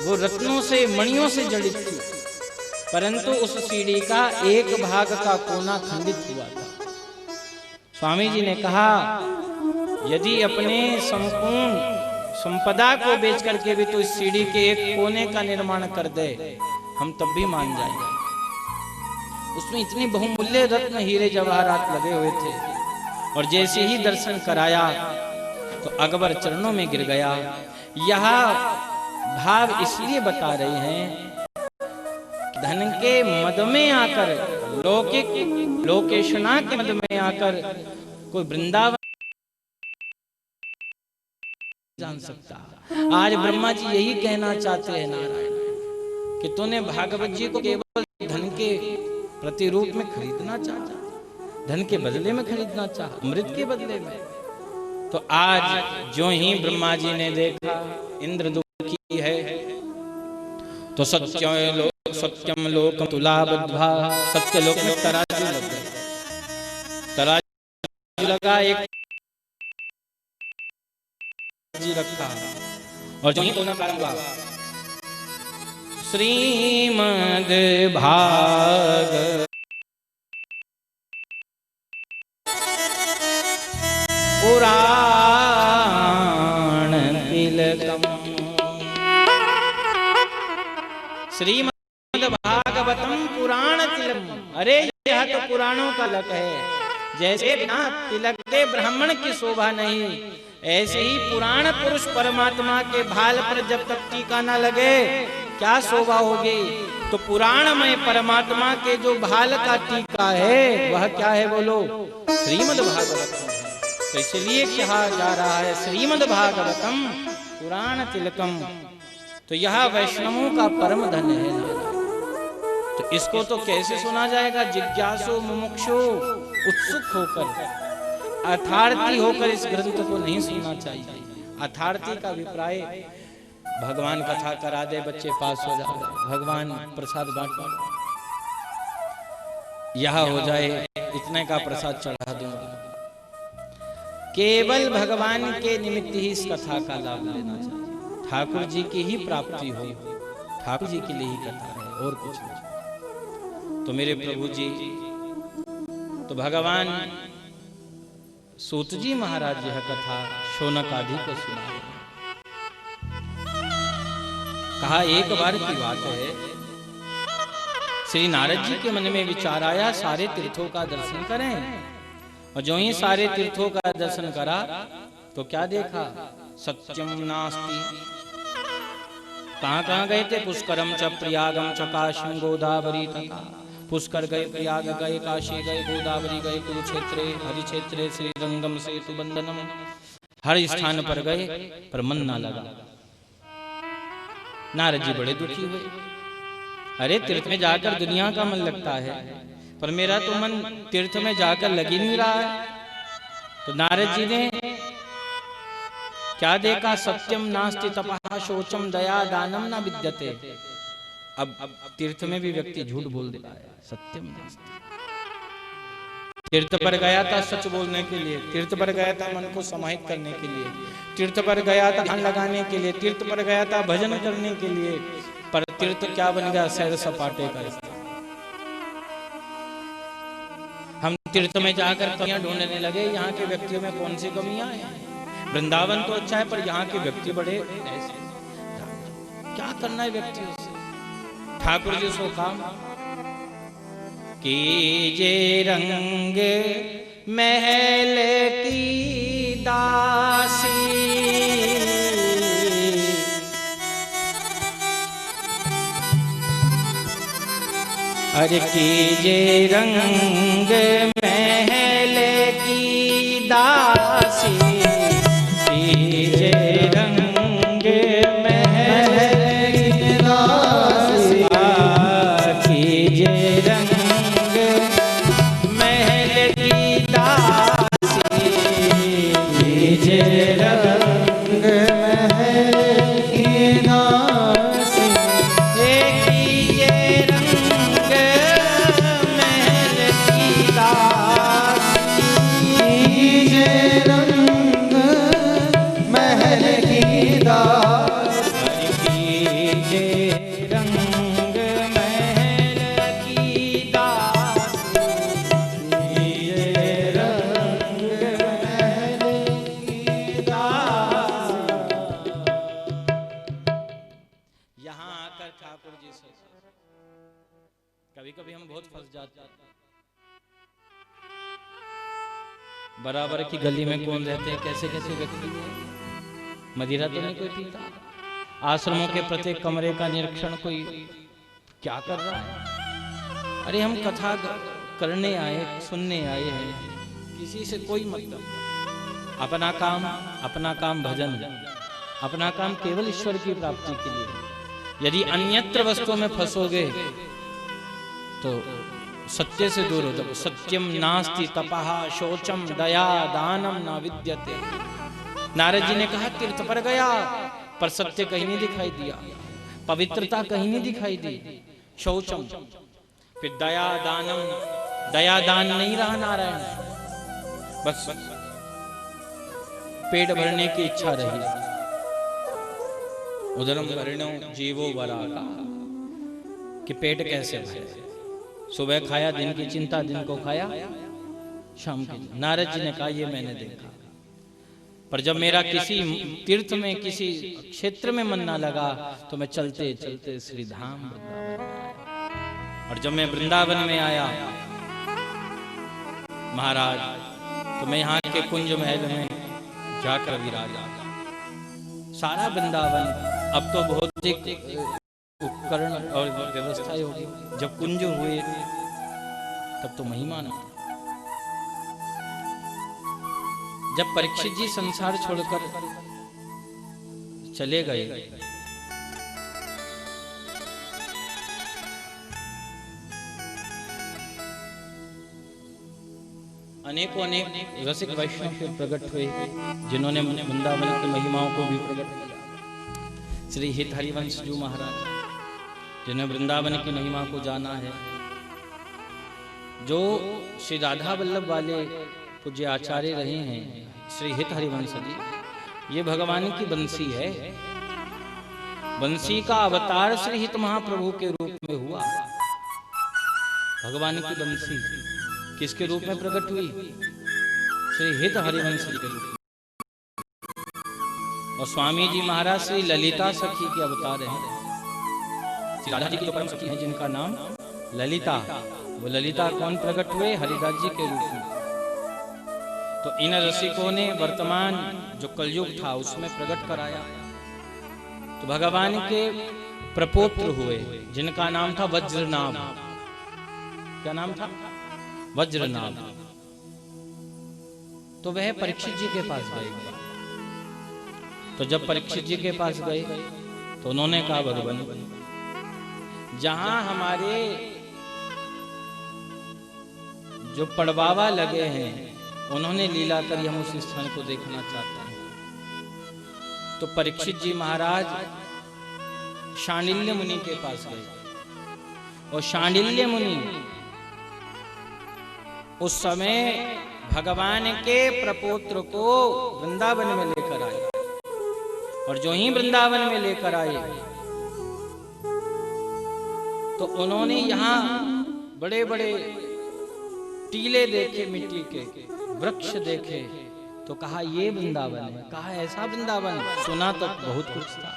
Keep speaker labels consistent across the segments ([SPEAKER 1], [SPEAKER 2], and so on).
[SPEAKER 1] वो रत्नों से मणियों से जड़ित थी, परंतु उस सीढ़ी का एक भाग का कोना खंडित हुआ था। स्वामी जी ने कहा यदि अपने संपूर्ण संपदा को बेच करके भी तो इस सीढ़ी के एक कोने का निर्माण कर दे, हम तब भी मान जाएंगे। उसमें इतनी बहुमूल्य रत्न हीरे जवाहरात लगे हुए थे, और जैसे ही दर्शन कराया तो अकबर चरणों में गिर गया। यह भाव इसलिए बता रहे हैं, धन के मद में आकर, लौकिक लोकेशना के मद में आकर कोई वृंदावन जान सकता। आज ब्रह्मा जी यही कहना चाहते हैं नारायण, कि तूने भागवत जी को केवल धन के प्रतिरूप में खरीदना चाहा, धन के बदले में खरीदना चाहा, अमृत के बदले में। तो आज जो ही ब्रह्मा जी ने देखा इंद्र दुखी है, तो सत्यम लोकम तुलाबद्धा, सत्य लोक में तराजू लग गए, तराजू लगा, एक जी रखा, और जो ही तो ना श्रीमद् भाग पुराण तिलकम, श्रीमद् भागवतम पुराण तिलकम। अरे यह तो पुराणों का तिलक है। जैसे बिना तिलक के ब्राह्मण की शोभा नहीं, ऐसे ही पुराण पुरुष परमात्मा के भाल पर जब तक टीका ना लगे क्या शोभा होगी। तो पुराण में परमात्मा के जो भाल का टीका है वह क्या है बोलो, श्रीमद् भागवतम। तो इसलिए कहा जा रहा है श्रीमद् भागवतम पुराण तिलकम। तो यह वैष्णवों का परम धन है। तो इसको तो कैसे सुना जाएगा, जिज्ञासु मुमुक्षु उत्सुक होकर, अर्थार्थी होकर इस ग्रंथ को नहीं सुनना चाहिए। अर्थार्थी का अभिप्राय भगवान कथा करा दे, बच्चे पास हो जाए, भगवान प्रसाद बांट यह हो जाए, इतने का प्रसाद चढ़ा दूंगा। केवल भगवान के निमित्त ही इस कथा का लाभ लेना चाहिए। ठाकुर जी की ही प्राप्ति हो, ठाकुर जी के लिए ही कथा है और कुछ नहीं। तो मेरे प्रभु जी, तो भगवान सूत जी महाराज यह कथा शौनक आदि को सुना। कहा एक बार की बात है, श्री नारद जी के मन में विचार आया सारे तीर्थों का दर्शन करें। और जो ही सारे तीर्थों का दर्शन करा तो क्या देखा, सत्यम नास्ति। कहां गए थे, पुष्करम च प्रयागम च काशीम गोदावरी तथा। पुष्कर गए, प्रयाग गए, काशी गए, गोदावरी गए, कुरुक्षेत्रे हरिक्षेत्रे श्रीरंगम सेतु बंधनम। हर स्थान पर गए पर मन ना लगा। नारद जी बड़े दुखी हुए। अरे तीर्थ में जाकर दुनिया का मन लगता है, पर मेरा तो मन तीर्थ में जाकर लग ही नहीं रहा है। तो नारद जी ने क्या देखा, सत्यम नास्ति तपः शोचम दया दानम न विद्यते। अब तीर्थ में भी व्यक्ति झूठ बोल देता है, सत्यम नास्ति। तीर्थ पर गया था सच बोलने के लिए, तीर्थ पर गया था मन को समाहित करने के लिए, तीर्थ पर गया था ध्यान लगाने के लिए, तीर्थ पर गया था भजन करने के लिए, पर तीर्थ क्या बन गया, सैर सपाटे का। हम तीर्थ में जाकर कमियां ढूंढने लगे, यहाँ के व्यक्तियों में कौन सी कमियां हैं। वृंदावन तो अच्छा है पर यहाँ के व्यक्ति बड़े ऐसे, क्या करना है व्यक्तियों से। ठाकुर जी सो काम कीजे रंग महल की दासी, अरे कीजे रंग महल की दासी, कीजे रंग महल की दासी, कीजे रंग महल की दासी, कीजे रंग महल की दासी, कीजे रंग महल की दासी, कीजे रंग महल की कीजे रंग महल की दास, कीजे रंग महल की दास। यहाँ आकर ठाकुर जी से कभी कभी हम बहुत फंस जाते हैं। बराबर की गली में कौन रहते हैं, कैसे कैसे व्यक्ति है, मदिरा तो नहीं कोई पीता, आश्रमों के प्रत्येक कमरे का निरीक्षण कोई क्या कर रहा है। अरे हम कथा करने आए, सुनने आए हैं, किसी से कोई मतलब। अपना काम भजन, अपना काम केवल ईश्वर की प्राप्ति के लिए। यदि अन्यत्र वस्तुओं में फंसोगे तो सत्य से दूर हो जाओ। सत्यम नास्ति तपः शौचम दया दानम न विद्यते। नारद जी ने कहा तीर्थ पर गया पर सत्य कहीं नहीं दिखाई दिया, पवित्रता कहीं नहीं दिखाई दी। शौचम, फिर दया दानम, दया दान नहीं रहा नारायण, बस पेट भरने की इच्छा रही। उदरम भरणो जीवो वराका, कि पेट कैसे भरे। सुबह खाया, दिन की चिंता, दिन को खाया, शाम की। नारद जी ने कहा ये मैंने देखा, पर जब मेरा किसी तीर्थ में, किसी क्षेत्र में मन ना लगा तो मैं चलते चलते श्री धाम वृंदावन में आया। और जब मैं वृंदावन में आया महाराज, तो मैं यहाँ के कुंज महल में जाकर विराजा। सारा वृंदावन अब तो भौतिक उपकरण और व्यवस्था होगी, जब कुंज हुए तब तो महिमा न। जब परीक्षित जी संसार छोड़कर चले गए, अनेकों अनेक रसिक वैष्णव प्रकट हुए जिन्होंने वृंदावन की महिमाओं को भी प्रकट किया। श्री हित हरिवंश जी महाराज जिन्हें वृंदावन की महिमा को जाना है, जो श्री राधा वल्लभ वाले पूज्य आचार्य रहे हैं, श्री हित हरिवंश जी, ये भगवान की बंसी है। बंसी का अवतार श्री हित महाप्रभु के रूप में हुआ। भगवान की बंसी किसके रूप में प्रकट हुई? श्री हित हरिवंश जी के रूप में। और स्वामी जी महाराज श्री ललिता सखी के अवतार हैं। राधा जी की जो परम सखी हैं जिनका नाम ललिता, वो ललिता कौन प्रकट हुए? हरिदास जी के रूप में। तो इन रसिकों ने वर्तमान जो कलयुग था उसमें प्रकट कराया। तो भगवान के प्रपोत्र हुए जिनका नाम था वज्रनाभ। क्या नाम था? वज्रनाभ। तो वह परीक्षित जी के पास गए। तो जब परीक्षित जी के पास गए तो उन्होंने कहा भगवान, जहां हमारे जो पड़वावा लगे हैं उन्होंने लीला करी, हम उस स्थान को देखना चाहते हैं। तो परीक्षित जी महाराज शांडिल्य मुनि के पास गए। और शांडिल्य मुनि उस समय भगवान के प्रपोत्र को वृंदावन में लेकर आए। और जो ही वृंदावन में लेकर आए तो उन्होंने यहाँ बड़े बड़े टीले देखे, मिट्टी के वृक्ष देखे, तो कहा ये वृंदावन है। कहा ऐसा वृंदावन? सुना तो बहुत कुछ था,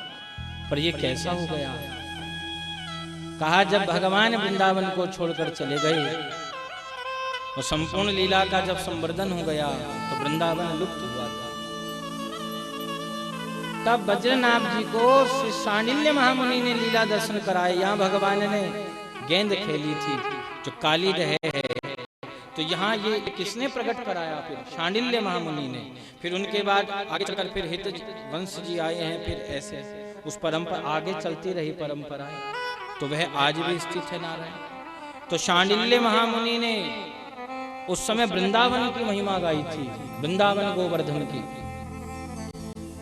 [SPEAKER 1] पर ये कैसा हो गया? कहा जब भगवान वृंदावन को छोड़कर चले गए और संपूर्ण लीला का जब संवर्धन हो गया तो वृंदावन लुप्त हुआ था। तब वज्रनाभ जी को श्री शांडिल्य महामुनि ने लीला दर्शन कराए। यहाँ भगवान ने गेंद खेली थी जो काली रहे है, तो यहाँ ये किसने प्रकट कराया? फिर शांडिल्य महामुनि ने। फिर उनके बाद आगे चलकर फिर हित वंश जी आए हैं। फिर ऐसे उस परंपरा आगे चलती रही परंपराएं, तो वह आज भी स्थित है नारायण। तो शांडिल्य महामुनि ने उस समय वृंदावन की महिमा गाई थी, वृंदावन गोवर्धन की।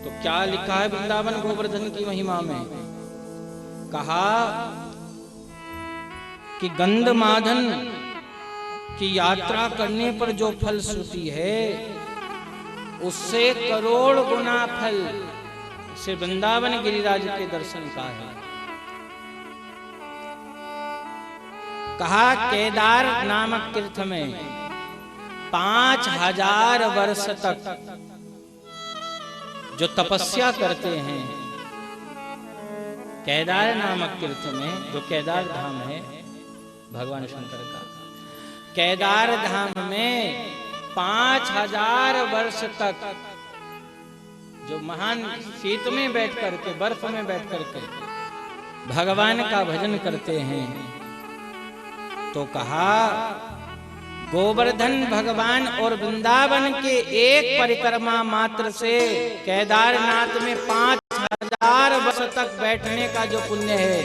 [SPEAKER 1] तो क्या लिखा है वृंदावन गोवर्धन की महिमा में? कहा कि गंधमादन की यात्रा करने पर जो फल श्रुति है उससे करोड़ गुना फल श्री वृंदावन गिरिराज के दर्शन का है। कहा केदार नामक तीर्थ में 5000 वर्ष तक जो तपस्या करते हैं, केदार नामक तीर्थ में जो केदार धाम है भगवान शंकर का, केदार धाम में 5000 वर्ष तक जो महान शीत में बैठ करके, बर्फ में बैठ करके भगवान का भजन करते हैं, तो कहा गोवर्धन भगवान और वृंदावन के एक परिक्रमा मात्र से केदारनाथ में 5000 वर्ष तक बैठने का जो पुण्य है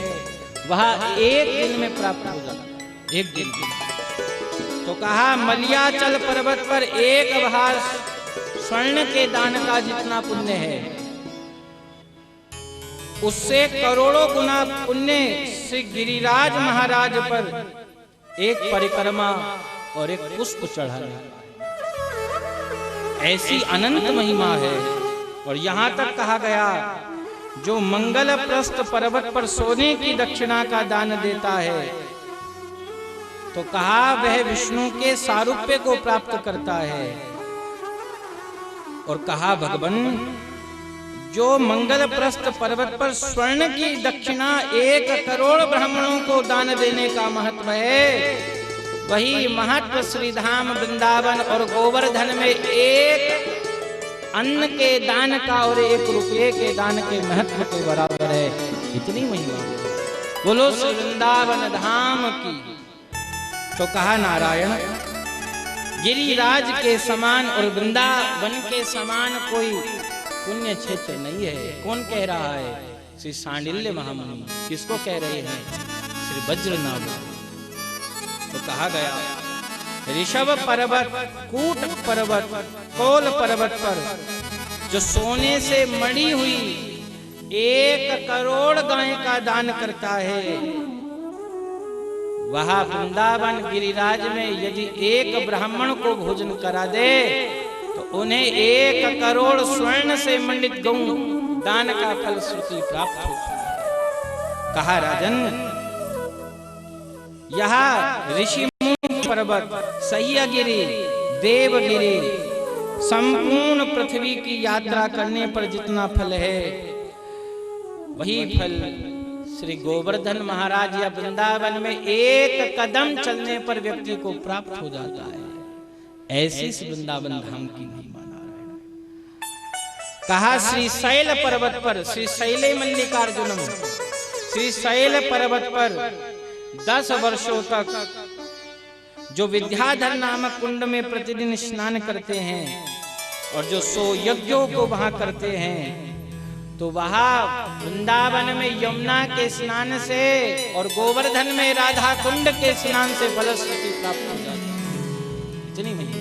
[SPEAKER 1] वह एक दिन में प्राप्त हो जाता है, एक दिन। तो कहा मलयाचल पर्वत पर एक भार स्वर्ण के दान का जितना पुण्य है, उससे करोड़ों गुना पुण्य श्री गिरिराज महाराज पर एक परिक्रमा और एक पुष्प चढ़ाना, ऐसी अनंत महिमा है। और यहां तक कहा गया जो मंगल प्रस्थ पर्वत पर सोने की दक्षिणा का दान देता है, तो कहा वह विष्णु के सारूप्य को प्राप्त करता है। और कहा भगवान जो मंगल प्रस्थ पर्वत पर स्वर्ण की दक्षिणा 1 करोड़ ब्राह्मणों को दान देने का महत्व है, वही महत्व श्रीधाम वृंदावन और गोवर्धन में एक अन्न के दान का और 1 रुपये के दान के महत्व के बराबर है। इतनी महिमा बोलो श्री वृंदावन धाम की। तो कहा नारायण गिरिराज के समान और वृंदावन के समान कोई पुण्य क्षेत्र नहीं है। कौन कह रहा है? श्री सांडिल्य महामुनि। किसको कह रहे हैं? श्री वज्रनाभ। तो कहा गया ऋषभ पर्वत, कूट पर्वत, कौल पर्वत पर जो सोने से मड़ी हुई 1 करोड़ गाय का दान करता है, वह वृंदावन गिरिराज में यदि एक ब्राह्मण को भोजन करा दे तो उन्हें 1 करोड़ स्वर्ण से मंडित गौ दान का फल श्रुति प्राप्त होती है। कहा राजन यह ऋषि पर्वत, सह्यगिरि, देवगिरि, संपूर्ण पृथ्वी की यात्रा करने पर जितना फल है वही फल श्री गोवर्धन महाराज या वृंदावन में 1 कदम चलने पर व्यक्ति को प्राप्त हो जाता है। ऐसी वृंदावन धाम की महिमा नारायण। कहा श्री शैल पर्वत पर, श्री शैले मल्लिकार्जुनम, श्री शैल पर्वत पर 10 वर्षों तक जो विद्याधर नामक कुंड में प्रतिदिन स्नान करते हैं और जो 100 यज्ञों को वहां करते हैं, तो वहां वृंदावन में यमुना के स्नान से और गोवर्धन में राधा कुंड के स्नान से फलश्रुति प्राप्त हो जाती है। इतनी महिमा।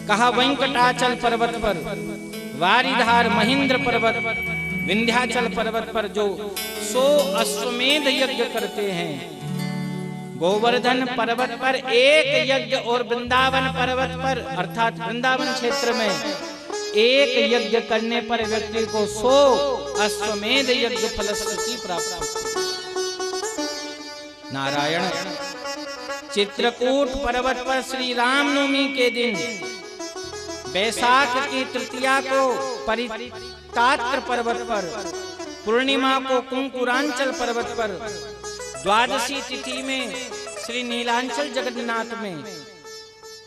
[SPEAKER 1] कहा वेंकटाचल पर्वत पर, वारिधार महेंद्र पर्वत, विंध्याचल पर्वत पर जो 100 अश्वमेध यज्ञ करते हैं, गोवर्धन पर्वत पर 1 यज्ञ और वृंदावन पर्वत पर अर्थात वृंदावन क्षेत्र में 1 यज्ञ करने पर व्यक्ति को 100 अश्वमेध यज्ञ फलश्रुति प्राप्त होती है। नारायण चित्रकूट पर्वत पर श्री रामनवमी के दिन वैशाख की तृतीया को परितात्र पर्वत पर, पूर्णिमा को कुंकुरांचल पर्वत पर, द्वादशी तिथि में श्री नीलांचल जगन्नाथ में,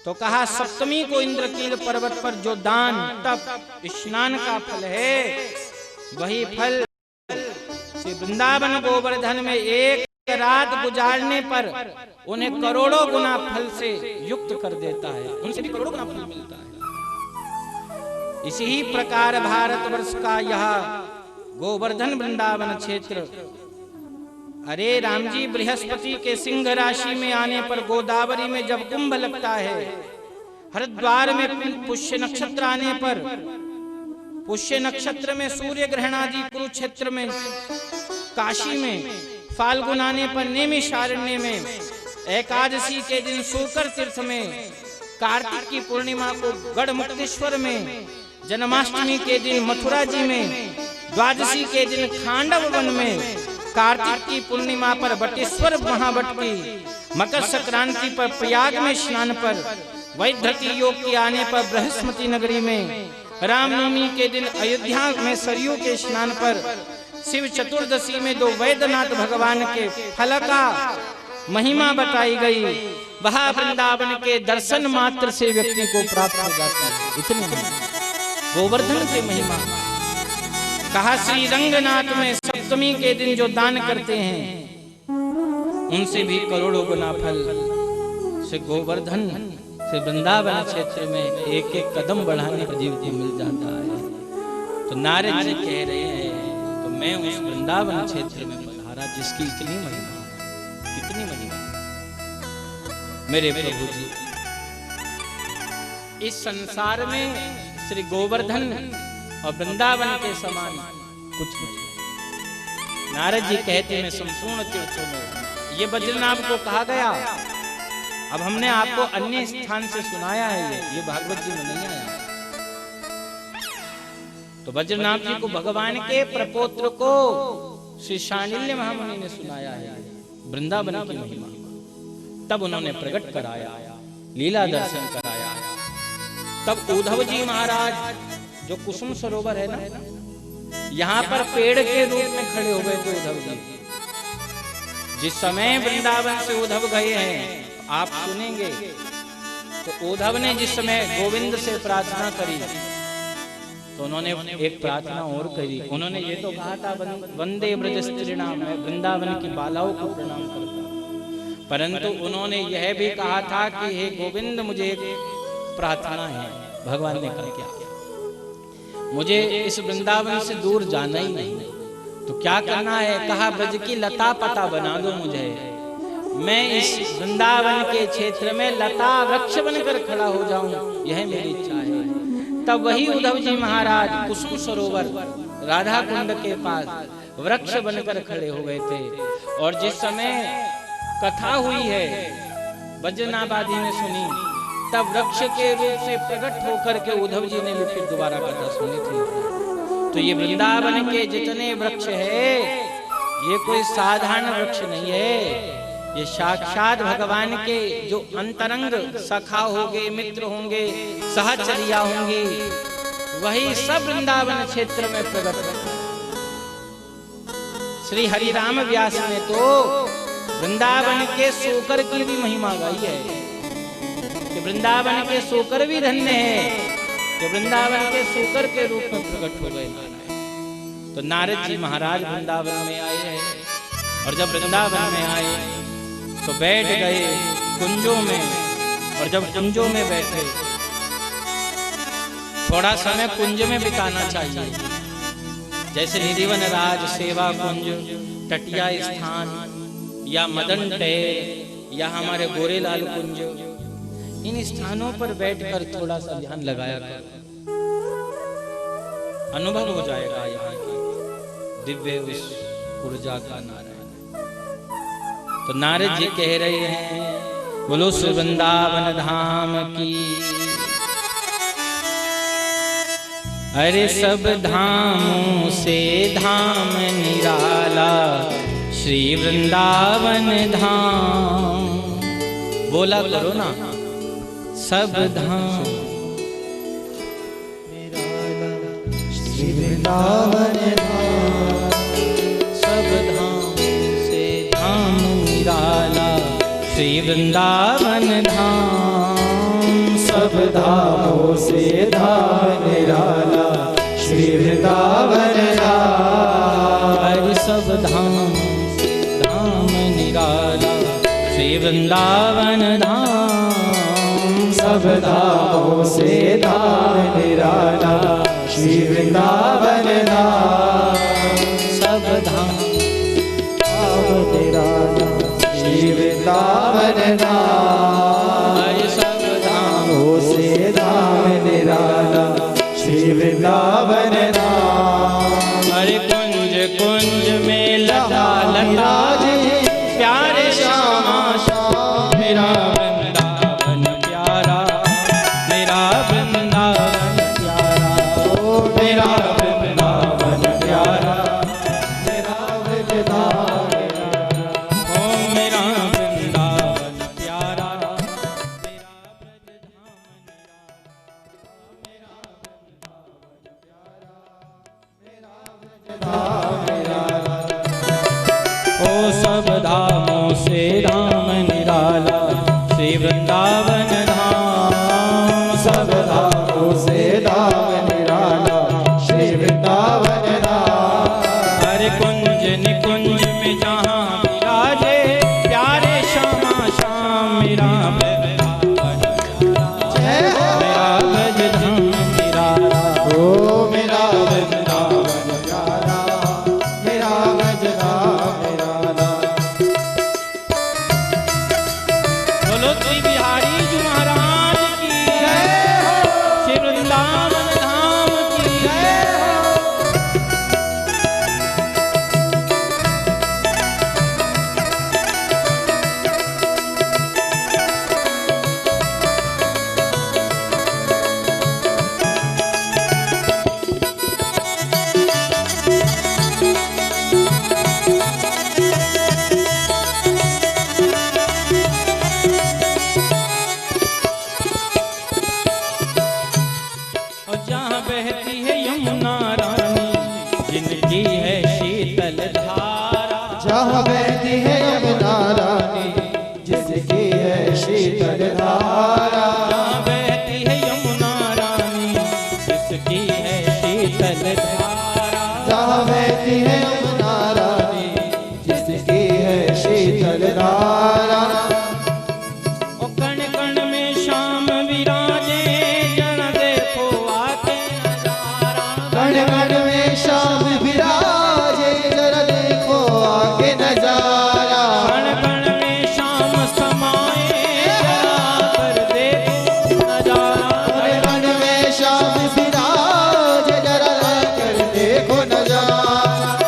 [SPEAKER 1] तो कहा सप्तमी को इंद्रकील पर्वत पर जो दान तप स्नान का फल है, वही फल श्री वृंदावन गोवर्धन में 1 रात गुजारने पर उन्हें करोड़ों गुना फल से युक्त कर देता है। उनसे भी करोड़ों गुना फल मिलता है। इसी ही प्रकार भारतवर्ष का यह गोवर्धन वृंदावन क्षेत्र, अरे राम जी बृहस्पति के सिंह राशि में आने पर गोदावरी में जब कुंभ लगता है, हरिद्वार में पुष्य नक्षत्र आने पर, पुष्य नक्षत्र में सूर्य ग्रहण आदि कुरुक्षेत्र में, काशी में फाल्गुन आने पर नैमिषारण्य में, एकादशी के दिन शूकर तीर्थ में, कार्तिक की पूर्णिमा को गढ़मुक्तेश्वर में, जन्माष्टमी के दिन मथुरा जी में, द्वादशी के दिन खांडव वन में, कार्तिक की पूर्णिमा पर बटेश्वर महावट की, मकर संक्रांति पर प्रयाग में स्नान पर, वैधृति योग के आने पर बृहस्पति नगरी में, रामनवमी के दिन अयोध्या में सरयू के स्नान पर, शिव चतुर्दशी में 2 वैद्यनाथ भगवान के फल का महिमा बताई गई। वह वृंदावन के दर्शन मात्र से व्यक्ति को प्राप्त हो जाता है। इतनी गोवर्धन की महिमा कहा। श्री रंगनाथ में सप्तमी के दिन जो दान करते हैं उनसे भी करोड़ों गुना फल से गोवर्धन से वृंदावन क्षेत्र में एक एक कदम बढ़ाने का जीव को मिल जाता है। तो नारद जी कह रहे हैं तो मैं उस वृंदावन क्षेत्र में पधारा जिसकी इतनी महिमा, कितनी महिमा मेरे प्रभु जी। इस संसार में श्री गोवर्धन और वृंदावन के समान कुछ नहीं। नारद जी कहते हैं संपूर्ण तीर्थों में ये बद्रीनाथ को कहा गया। अब हमने आपको अन्य स्थान से सुनाया है, ये भागवत जी में नहीं आया। तो बद्रीनाथ जी को भगवान के प्रपोत्र को श्री शांडिल्य महामुनि ने सुनाया है वृंदावन की महिमा। तब उन्होंने प्रकट कराया, लीला दर्शन कराया। तब उद्धव जी महाराज जो कुसुम सरोवर है ना, यहाँ पर पेड़ के रूप में खड़े हो गए थे उद्धव जी। जिस समय वृंदावन से उद्धव गए हैं आप सुनेंगे, तो उद्धव ने जिस समय गोविंद से प्रार्थना करी तो उन्होंने एक प्रार्थना और करी। उन्होंने ये तो कहा था वंदे ब्रज स्त्रीणाम, मैं वृंदावन की बालाओं को प्रणाम करता हूं। परंतु उन्होंने यह भी कहा था कि हे गोविंद मुझे एक प्रार्थना है। भगवान ने कहा क्या? मुझे इस वृंदावन से दूर जाना ही नहीं, तो क्या करना है? कहा ब्रज की लता पता बना दो मुझे, मैं इस वृंदावन के क्षेत्र में लता वृक्ष बनकर खड़ा हो जाऊं, यह मेरी इच्छा है। तब वही उद्धव जी महाराज कुसुम सरोवर राधा कुंड के पास वृक्ष बनकर खड़े हो गए थे। और जिस समय कथा हुई है बद्रीनाथादि में सुनी, तब वृक्ष के रूप से प्रकट होकर के उद्धव जी ने भी फिर दोबारा कथा सुनी थी। तो ये वृंदावन के जितने वृक्ष है ये कोई साधारण वृक्ष नहीं है, ये साक्षात भगवान के जो अंतरंग सखा होंगे, मित्र होंगे, सहचर्या होंगी, वही सब वृंदावन क्षेत्र में प्रकट है। श्री हरिराम व्यास ने तो वृंदावन के सोकर की भी महिमा गाई है कि वृंदावन के सोकर भी धन्य है कि वृंदावन के सोकर के रूप में प्रकट हो गए नारायण। तो नारद जी महाराज वृंदावन में आए हैं, और जब वृंदावन में आए तो बैठ गए कुंजों में। और जब कुंजों में बैठे, थोड़ा समय कुंज में बिताना चाहिए, जैसे निधिवन राज, सेवा कुंज, टटिया स्थान, या मदन टेर, या हमारे गोरेलाल कुंज, इन स्थानों पर बैठकर थोड़ा सा ध्यान लगाया कर, अनुभव हो जाएगा यहाँ की दिव्य उस ऊर्जा का। नारायण तो नारद जी कह रहे हैं बोलो श्री वृंदावन धाम की। अरे सब धामों से धाम निराला श्री वृंदावन धाम। बोला करो ना, सब धाम निराला श्री वृंदावन धाम। सब धाम से धाम निराला श्री वृंदावन धाम।
[SPEAKER 2] सब धामों से धाम निराला श्री वृंदावन धाम।
[SPEAKER 1] हर सब धाम धाम निराला श्री वृंदावन धाम।
[SPEAKER 2] सब धामों से धाम निराला श्री वृंदावन धाम।
[SPEAKER 1] सब धाम
[SPEAKER 2] निराला श्री वृंदावन धाम।
[SPEAKER 1] सब
[SPEAKER 2] धामों से धाम निराला श्री वृंदावन धाम।
[SPEAKER 1] हरे कुंज कुंज में लता लता प्यारे श्यामा श्याम। मेरा वृंदावन प्यारा, मेरा वृंदावन प्यारा,
[SPEAKER 2] ओ मेरा वृंदावन प्यारा, मेरा धाम निराला।
[SPEAKER 1] ओ मेरा वृंदावन प्यारा, मेरा ब्रज धाम
[SPEAKER 2] निराला।
[SPEAKER 1] ओ सब धामों से धाम निराला, श्री वृंदावन धाम।
[SPEAKER 2] सब धामों से धाम निराला, श्री वृंदावन धाम।
[SPEAKER 1] हर कुंज निकुंज में जहाँ विराजे, प्यारे श्यामा श्याम मेरा वृंदावन प्यारा, मेरा ब्रज धाम निराला।
[SPEAKER 2] ओ मेरा वृंदावन प्यारा, मेरा ब्रज धाम निराला।
[SPEAKER 1] बोलो श्री बिहारी जी महाराज की जय हो, श्री वृंदावन धाम की जय हो। और जहाँ बहती है यमुना रानी, जिनकी है शीतल धारा।
[SPEAKER 2] जहाँ बहती है यमुना रानी, जिसकी है शीतल धारा।
[SPEAKER 1] जहाँ बहती है यमुना रानी, जिसकी है शीतल धारा।
[SPEAKER 2] जहाँ बहती है यमुना रानी, जिसकी है शीतल धारा।
[SPEAKER 1] और कण कण में श्याम विराजे, जरा देखो आके नजारा।
[SPEAKER 2] कण कण में श्याम विराजे, जरा देखो आके नजारा।
[SPEAKER 1] कण कण में श्याम समाए, जरा कर देखो नजारा।
[SPEAKER 2] कण कण में श्याम विराजे, जरा कर देखो नजारा।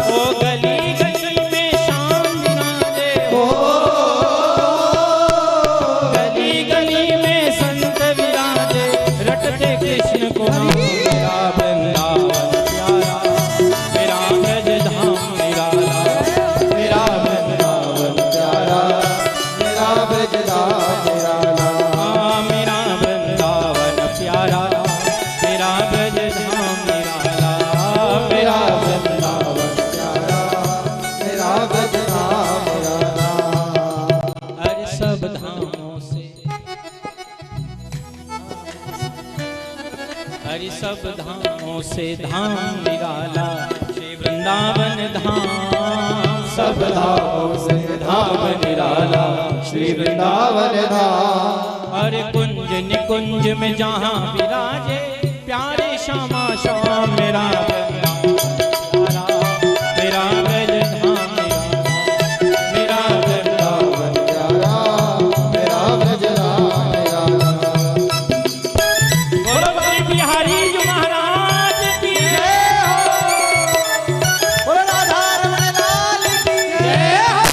[SPEAKER 1] ओ गली गली में श्याम विराजे,
[SPEAKER 2] ओ
[SPEAKER 1] गली गली में संत विराजे, रटते कृष्ण को नाम। मेरा वृंदावन प्यारा, मेरा ब्रज धाम निराला।
[SPEAKER 2] मेरा वृंदावन प्यारा, मेरा ब्रज धाम निराला।
[SPEAKER 1] हाँ, मेरा वृंदावन प्यारा, मेरा ब्रज धाम निराला।
[SPEAKER 2] मेरा वृंदावन प्यारा, मेरा ब्रज धाम निराला।
[SPEAKER 1] हर सब धामों से, हरि सब धामों से धाम निराला, श्री वृंदावन धाम।
[SPEAKER 2] सब धामों से धाम निराला, श्री वृंदावन धाम।
[SPEAKER 1] हर कुंज निकुंज में जहाँ विराजे, प्यारे श्यामा श्याम मेरा वृंदावन प्यारा, मेरा ब्रज धाम निराला। मेरा
[SPEAKER 2] वृंदावन प्यारा, मेरा ब्रज धाम निराला।
[SPEAKER 1] बोलो श्री बिहारी जी महाराज की जय हो।
[SPEAKER 2] बोलो राधा रमण लाल की जय हो।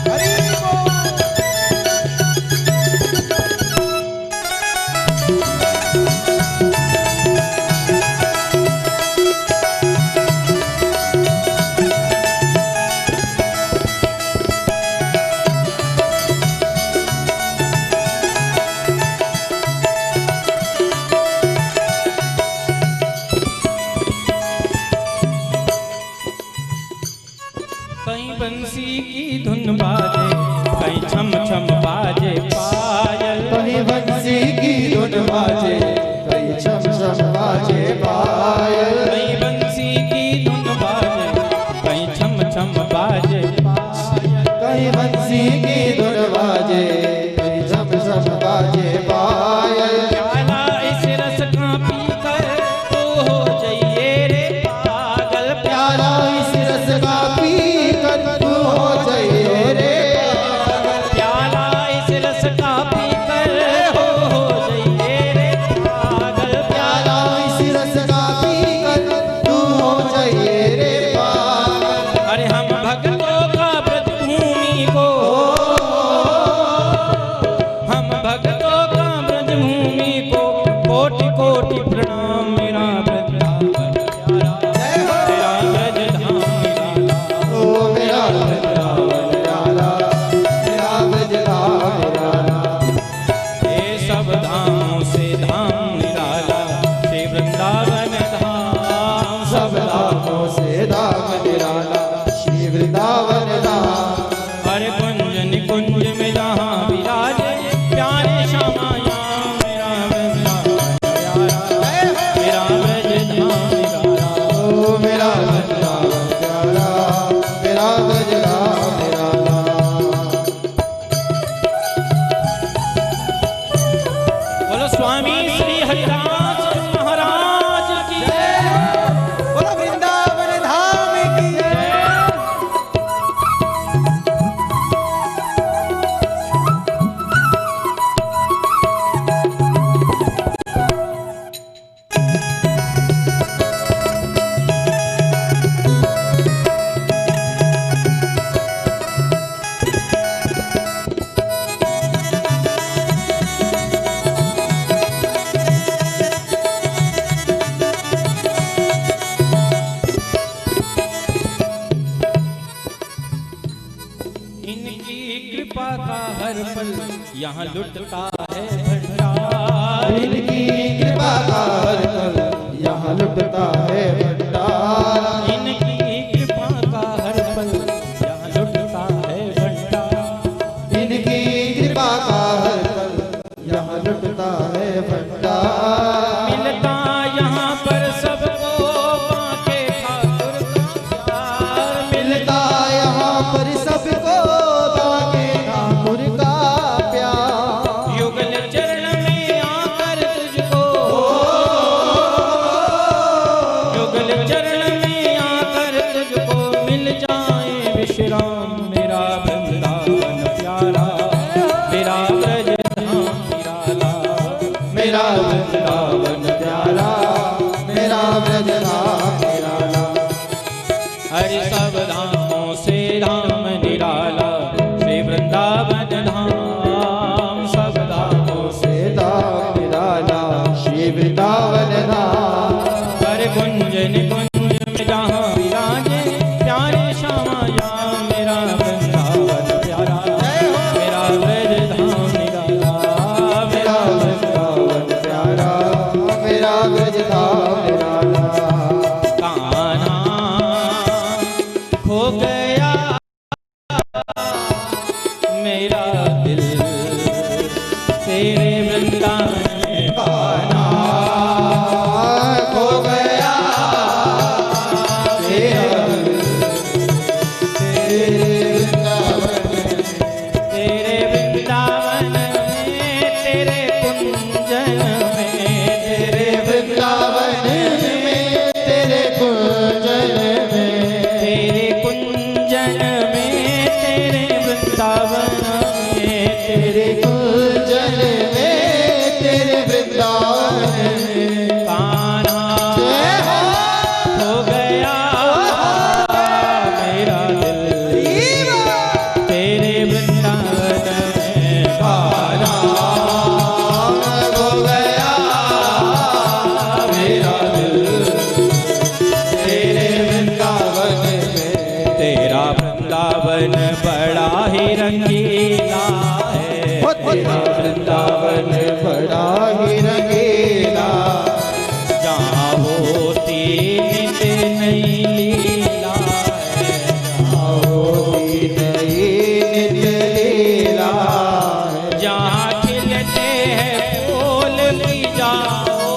[SPEAKER 2] हरि बोल।
[SPEAKER 1] श्री हरिदास महाराज की
[SPEAKER 2] बोलो वृंदावन धाम की
[SPEAKER 1] इनकी कृपा का हर पल यहाँ लुटता है भंडार।
[SPEAKER 2] इनकी कृपा का हर पल यहाँ लुटता है भंडार।
[SPEAKER 1] इनकी कृपा का हर पल यहाँ लुटता है भंडार।
[SPEAKER 2] इनकी कृपा का हर पल यहाँ लुटता है भंडार।
[SPEAKER 1] मिलता यहाँ पर सबको बांके ठाकुर का प्यार।
[SPEAKER 2] मिलता यहाँ पर सबको बांके ठाकुर का प्यार।
[SPEAKER 1] युगल चरण में आकर तुझको युगल चरण में आकर तुझको मिल जाए विश्राम। मेरा वृंदावन प्यारा मेरा ब्रज धाम निराला।
[SPEAKER 2] मेरा वृंदावन प्यारा मेरा ब्रज धाम निराला।
[SPEAKER 1] हरि सब धामों से धाम निराला श्री वृंदावन धाम। सब धामों से
[SPEAKER 2] से धाम निराला श्री वृंदावन धाम।
[SPEAKER 1] हर कुंज निकुंज में जहाँ विराजे प्यारे श्यामा श्याम। मेरा वृंदावन प्यारा मेरा ब्रज धाम निराला।
[SPEAKER 2] मेरा वृंदावन प्यारा मेरा ब्रज धाम निराला।
[SPEAKER 1] कान्हा खो गया मेरा दिल तेरे वृंदावन में।
[SPEAKER 2] कान्हा खो गया तेरा दिल तेरे वृंदावन में।
[SPEAKER 1] तेरे वृंदावन में तेरे कुंजन में
[SPEAKER 2] तेरे वृंदावन में तेरे कुंजन में।
[SPEAKER 1] तेरे कुंजन में तेरे वृंदावन में
[SPEAKER 2] तेरे कुंजन में तेरे वृंदावन में।
[SPEAKER 1] कान्हा
[SPEAKER 2] जय हो
[SPEAKER 1] हो गया मेरा दिल तेरे वृंदावन में।
[SPEAKER 2] कान्हा हो गया मेरा दिल तेरे वृंदावन में।
[SPEAKER 1] तेरा वृंदावन बड़ा ही रंगीला है।
[SPEAKER 2] तेरा वृंदावन बड़ा ही रंगीला।
[SPEAKER 1] जहाँ होती नित नई लीला है।
[SPEAKER 2] होती नई नित्य लीला है।
[SPEAKER 1] जहाँ खिलते हैं फूल भी जाओ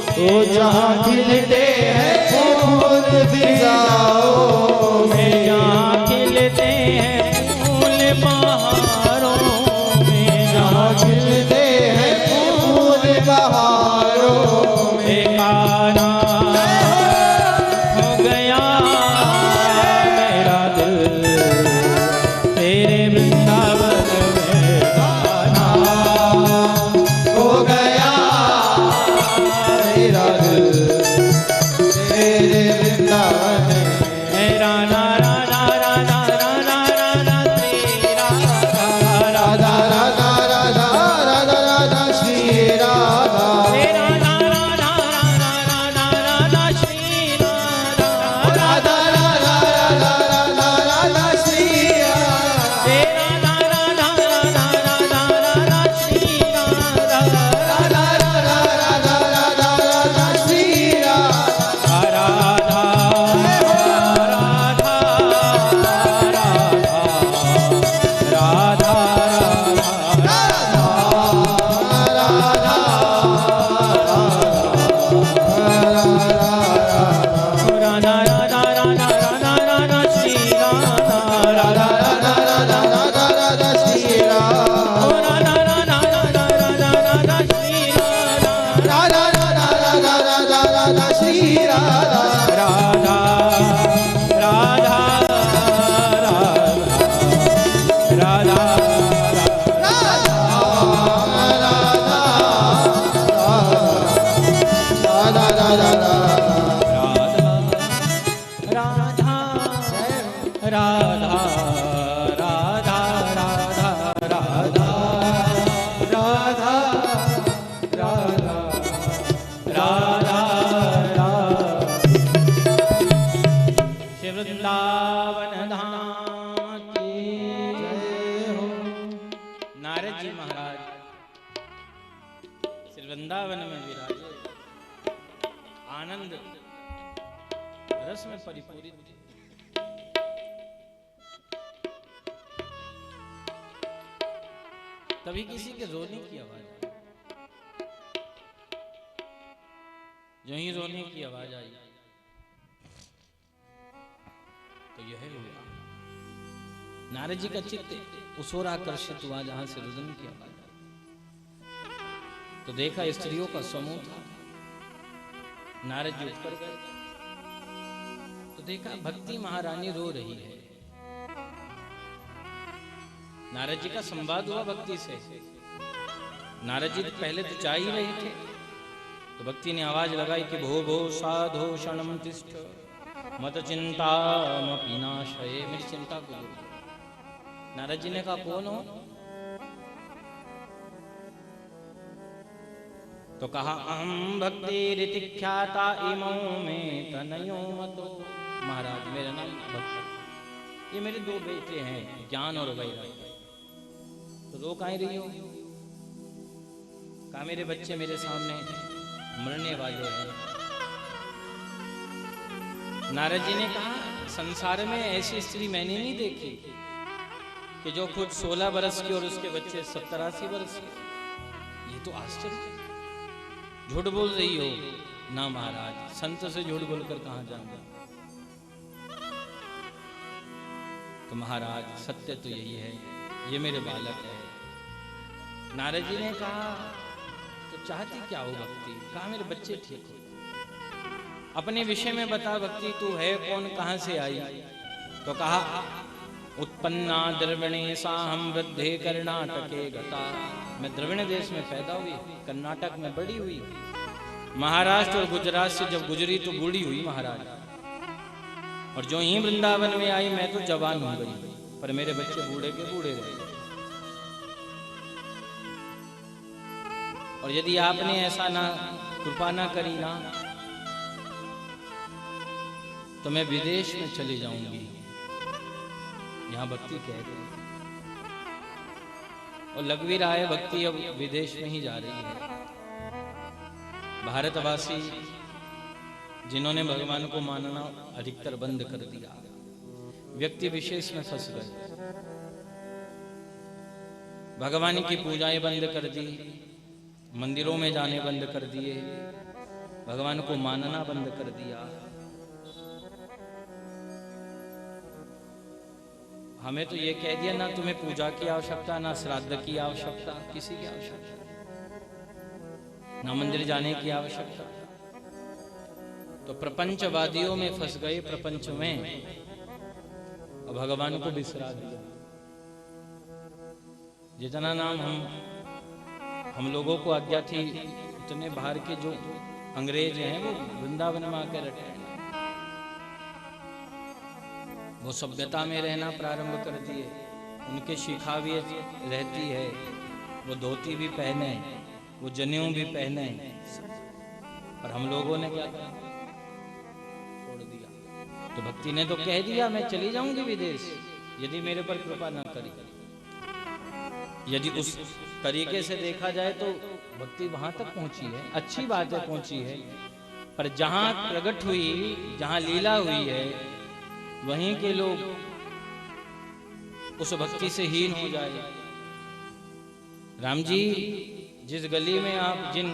[SPEAKER 2] तो जहाँ खिलते हैं फूल बिजाओ में।
[SPEAKER 1] जहाँ खिलते हैं फूल बहारों में।
[SPEAKER 2] जहाँ खिलते हैं फूल बहारों में।
[SPEAKER 1] कान्हा हो गया मेरा दिल तेरे वृंदावन में।
[SPEAKER 2] कान्हा हो गया मेरा दिल तेरे वृंदावन में।
[SPEAKER 1] मेरा ना ना ना ना ना ना ना ना तेरा
[SPEAKER 2] राधा राधा राधा राधा राधा श्री राधा।
[SPEAKER 1] तेरा
[SPEAKER 2] राधा श्री राधा
[SPEAKER 1] राधा राधा राधा वृंदावन में विराजे, आनंद रस में परिपूरित। तभी किसी के रोने की आवाज आई। जो ही रोने की आवाज आई तो यह हुआ, नारद जी का चित्त उस ओर आकर्षित हुआ जहां से रुदन की आवाज। तो देखा स्त्रियों का समूह था। नारद जी ऊपर गए तो देखा भक्ति महारानी रो रही है। नारद जी का संवाद हुआ भक्ति से। नारद जी पहले तो जा ही रहे थे तो भक्ति ने आवाज लगाई कि भो भो साधो क्षणम तिष्ठ मत चिंता पीनाशये, मेरी चिंता को दूर। नारद जी ने कहा कौन हो? तो कहा अहम भक्ति ऋतिख्याता इमो में तनयो मतो। महाराज मेरा नाम भक्ति, ये मेरे दो बेटे हैं ज्ञान और वैराग्य। तो रो काहे रही हो? कहा मेरे बच्चे मेरे सामने मरने वाले हैं। नारद जी ने कहा संसार में ऐसी स्त्री मैंने नहीं देखी कि जो खुद 16 बरस की और उसके बच्चे 70-80 बरस के। ये तो आश्चर्य। झूठ बोल रही हो? ना महाराज, संत से झूठ बोलकर कहां जाऊंगा। तो महाराज सत्य तो यही है, ये मेरे बालक है। नारद जी ने कहा तो चाहती क्या हो भक्ति? कहा मेरे बच्चे ठीक हो। अपने विषय में बता भक्ति, तू है कौन, कहां से आई? तो कहा उत्पन्ना द्रविणे साहम वृद्धे कर्नाटके गता। मैं द्रविण देश में पैदा हुई, कर्नाटक में बड़ी हुई। महाराष्ट्र और गुजरात से जब गुजरी तो बूढ़ी हुई महाराज। और जो ही वृंदावन में आई मैं तो जवान हो गई, पर मेरे बच्चे बूढ़े के बूढ़े रहे। और यदि आपने ऐसा ना कृपा ना करी ना तो मैं विदेश में चली जाऊंगी। यहां भक्ति कह रही और लग भी रहा है भक्ति अब विदेश में ही जा रही है। भारतवासी जिन्होंने भगवान को मानना अधिकतर बंद कर दिया, व्यक्ति विशेष में फंस गए। भगवान की पूजाएं बंद कर दी, मंदिरों में जाने बंद कर दिए, भगवान को मानना बंद कर दिया। हमें तो ये कह दिया ना तुम्हें पूजा की आवश्यकता, ना श्राद्ध की आवश्यकता, किसी की आवश्यकता, ना मंदिर जाने की आवश्यकता। तो प्रपंचवादियों में फंस गए, प्रपंच में, और भगवान को बिसरा दिया। जितना नाम हम लोगों को आज्ञा थी उतने बाहर के जो अंग्रेज हैं वो वृंदावन में आकर रटे। वो सभ्यता में रहना प्रारंभ कर दिए, उनके शिखा भी रहती है, वो धोती भी पहने, वो जनेऊ भी पहने, और हम लोगों ने क्या किया? छोड़ दिया। तो भक्ति ने तो कह दिया मैं चली जाऊंगी विदेश यदि मेरे पर कृपा ना करी। यदि उस तरीके से देखा जाए तो भक्ति वहां तक पहुंची है, अच्छी बात है पहुंची है, पर जहां प्रकट हुई, जहां लीला हुई है, वहीं के लोग उस भक्ति से हीन हो जाए। राम जी, जिस गली में आप जिन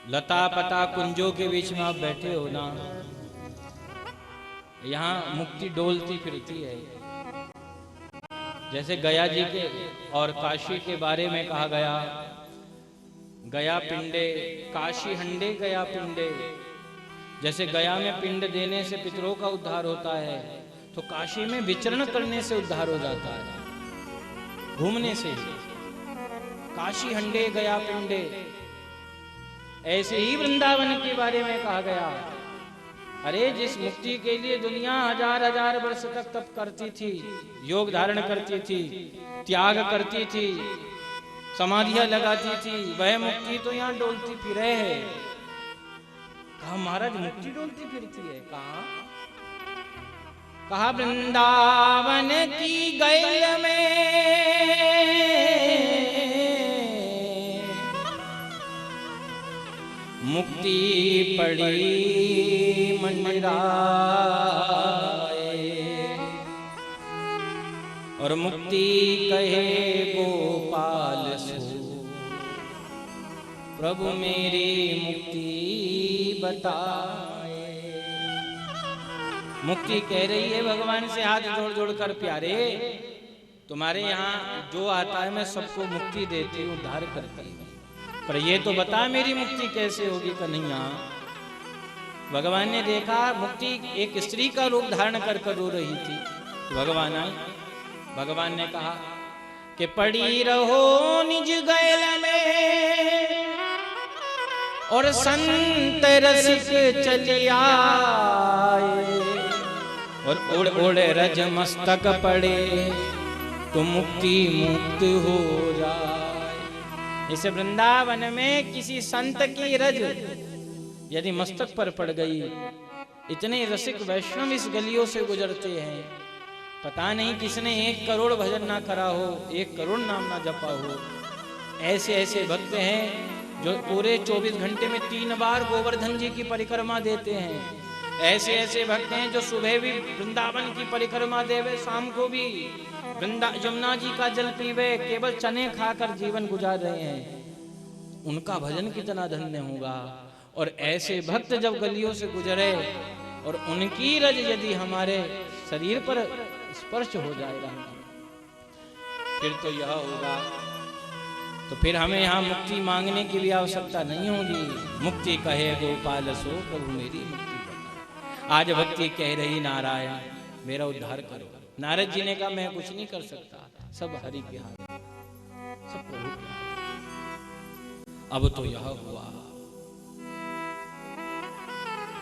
[SPEAKER 1] लता पता कुंजों के बीच में आप बैठे हो ना, यहाँ मुक्ति डोलती फिरती है। जैसे गया जी के और काशी के बारे में कहा गया गया पिंडे काशी हंडे गया पिंडे। जैसे गया में पिंड देने से पितरों का उद्धार होता है, तो काशी में विचरण करने से उद्धार हो जाता है, घूमने से। काशी हंडे गया पिंडे। ऐसे ही वृंदावन के बारे में कहा गया। अरे जिस मुक्ति के लिए दुनिया हजार हजार वर्ष तक तप करती थी, योग धारण करती थी, त्याग करती थी, समाधियां लगाती थी, वह मुक्ति तो यहाँ डोलती फिरे है। कहा महाराज मुक्ति डोलती फिरती है? कहा वृंदावन की गैल में मुक्ति पड़ी मंडराए, और मुक्ति कहे गोपाल सो, प्रभु मेरी मुक्ति बताए। मुक्ति कह रही है भगवान से हाथ जोड़ जोड़ कर, प्यारे तुम्हारे यहाँ जो आता है मैं सबको मुक्ति देती हूँ, उद्धार करती हूँ, पर ये तो बता मेरी मुक्ति कैसे होगी कन्हैया। भगवान ने देखा मुक्ति एक स्त्री का रूप धारण कर कर रो रही थी, तो भगवान आए। भगवान ने कहा कि पड़ी रहो निज गैल में, और संत रसिक चली आए, और उड़ उड़ रज मस्तक पड़े, तो मुक्ति मुक्त हो जाए। इस वृंदावन में किसी संत की रज यदि मस्तक पर पड़ गई, इतने रसिक वैष्णव इस गलियों से गुजरते हैं, पता नहीं किसने 1 करोड़ भजन ना करा हो, 1 करोड़ नाम ना जपा हो। ऐसे ऐसे भक्त हैं जो पूरे 24 घंटे में 3 बार गोवर्धन जी की परिक्रमा देते हैं। ऐसे ऐसे भक्त हैं जो सुबह भी वृंदावन की परिक्रमा देवे, शाम को भी यमुना जी का जल पीवे, केवल चने खाकर जीवन गुजार रहे हैं। उनका भजन कितना धन्य होगा। और ऐसे भक्त जब गलियों से गुजरे और उनकी रज यदि हमारे शरीर पर स्पर्श हो जाएगा, फिर तो यह होगा, तो फिर हमें यहाँ मुक्ति मांगने की भी आवश्यकता नहीं होगी। मुक्ति कहे गोपाल सो, प्रभु मेरी मुक्ति बता। आज भक्ति कह रही नारायण मेरा उद्धार करो। नारद जी ने कहा मैं कुछ नहीं कर सकता, सब हरि के हाथ, सब प्रभु के हाथ। अब तो यह हुआ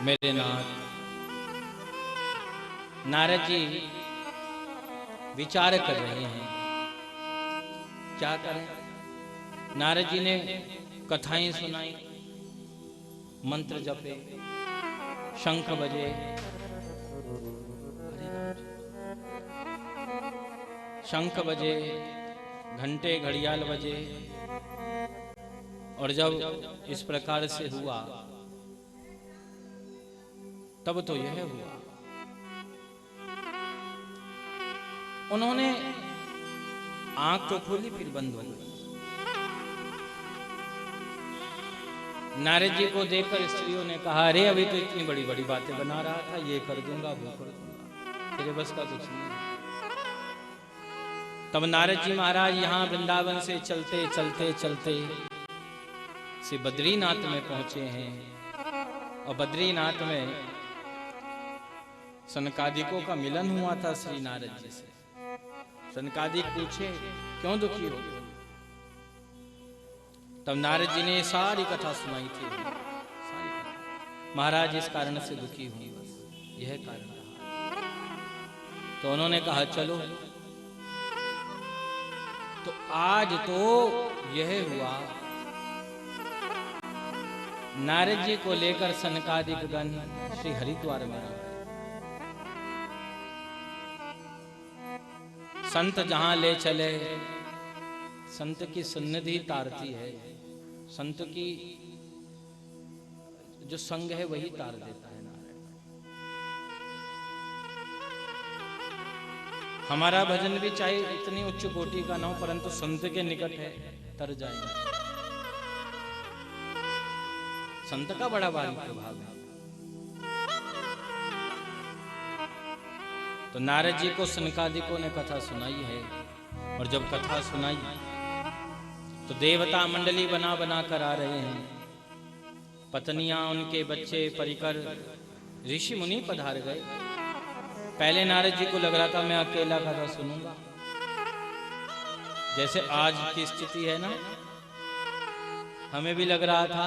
[SPEAKER 1] मेरे नाथ। नारद जी विचार कर रहे हैं क्या करें। नारद जी ने कथाएं सुनाई, मंत्र जपे, शंख बजे, शंख बजे, घंटे घड़ियाल बजे, और जब इस प्रकार से हुआ तब तो यह हुआ। उन्होंने आंख तो खोली, फिर बंद हो गई। नारद जी को देखकर स्त्रियों ने कहा अरे अभी तो इतनी बड़ी बड़ी बातें बना रहा था, ये कर दूंगा वो कर दूंगा, तेरे बस का कुछ नहीं। तब नारद जी महाराज यहाँ वृंदावन से चलते चलते चलते से बद्रीनाथ में पहुंचे हैं। और बद्रीनाथ में सनकादिकों का मिलन हुआ था श्री नारद जी से। सनकादिक पूछे क्यों दुखी हो? तब नारद जी ने सारी कथा सुनाई थी। महाराज इस कारण से दुखी हुई, बस यह कारण रहा। तो उन्होंने कहा चलो। तो आज तो यह हुआ, नारद जी को लेकर सनकादिक गण श्री हरिद्वार में आए। संत जहां ले चले, संत की सन्निधि तारती है, संत की जो संग है वही तार देता है। नारायण हमारा भजन भी चाहे इतनी उच्च कोटि का न हो, परंतु संत के निकट है तर जाएगा। संत का बड़ा भारी प्रभाव है। तो नारद जी को सनकादिकों ने कथा सुनाई है, और जब कथा सुनाई तो देवता मंडली बना बना कर आ रहे हैं, पत्नियां, उनके बच्चे, परिकर, ऋषि मुनि पधार गए। पहले नारद जी को लग रहा था मैं अकेला कथा सुनूंगा, जैसे आज की स्थिति है ना, हमें भी लग रहा था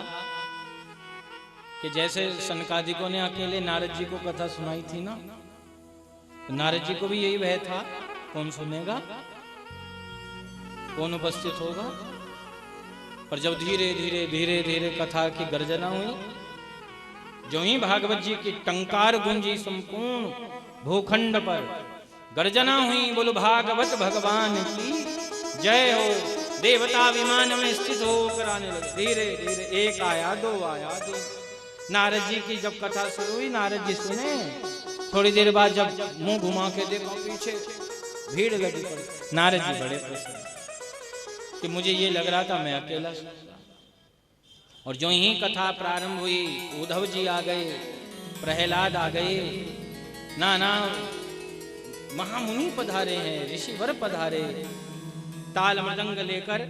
[SPEAKER 1] कि जैसे सनकादिकों ने अकेले नारद जी को कथा सुनाई थी ना, तो नारद जी को भी यही भय था, कौन सुनेगा, कौन उपस्थित होगा। पर जब धीरे धीरे धीरे धीरे कथा की गर्जना हुई, जो ही भागवत जी की टंकार गूंजी संपूर्ण भूखंड पर, गर्जना हुई, बोलो भागवत भगवान की जय हो। देवता विमान में स्थित होकर आने लगे, धीरे धीरे, एक आया, दो आया, दो। नारद जी की जब कथा शुरू हुई, नारद जी सुने, थोड़ी देर बाद जब मुंह घुमा के देखो पीछे भीड़ लगी पड़ी। नारद जी बड़े प्रसन्न कि मुझे ये लग रहा था मैं अकेला सुन रहा। और जो ही कथा प्रारंभ हुई, उद्धव जी आ गए, प्रहलाद आ गए, नाना महामुनि पधारे हैं, ऋषिवर पधारे, ताल मृदंग लेकर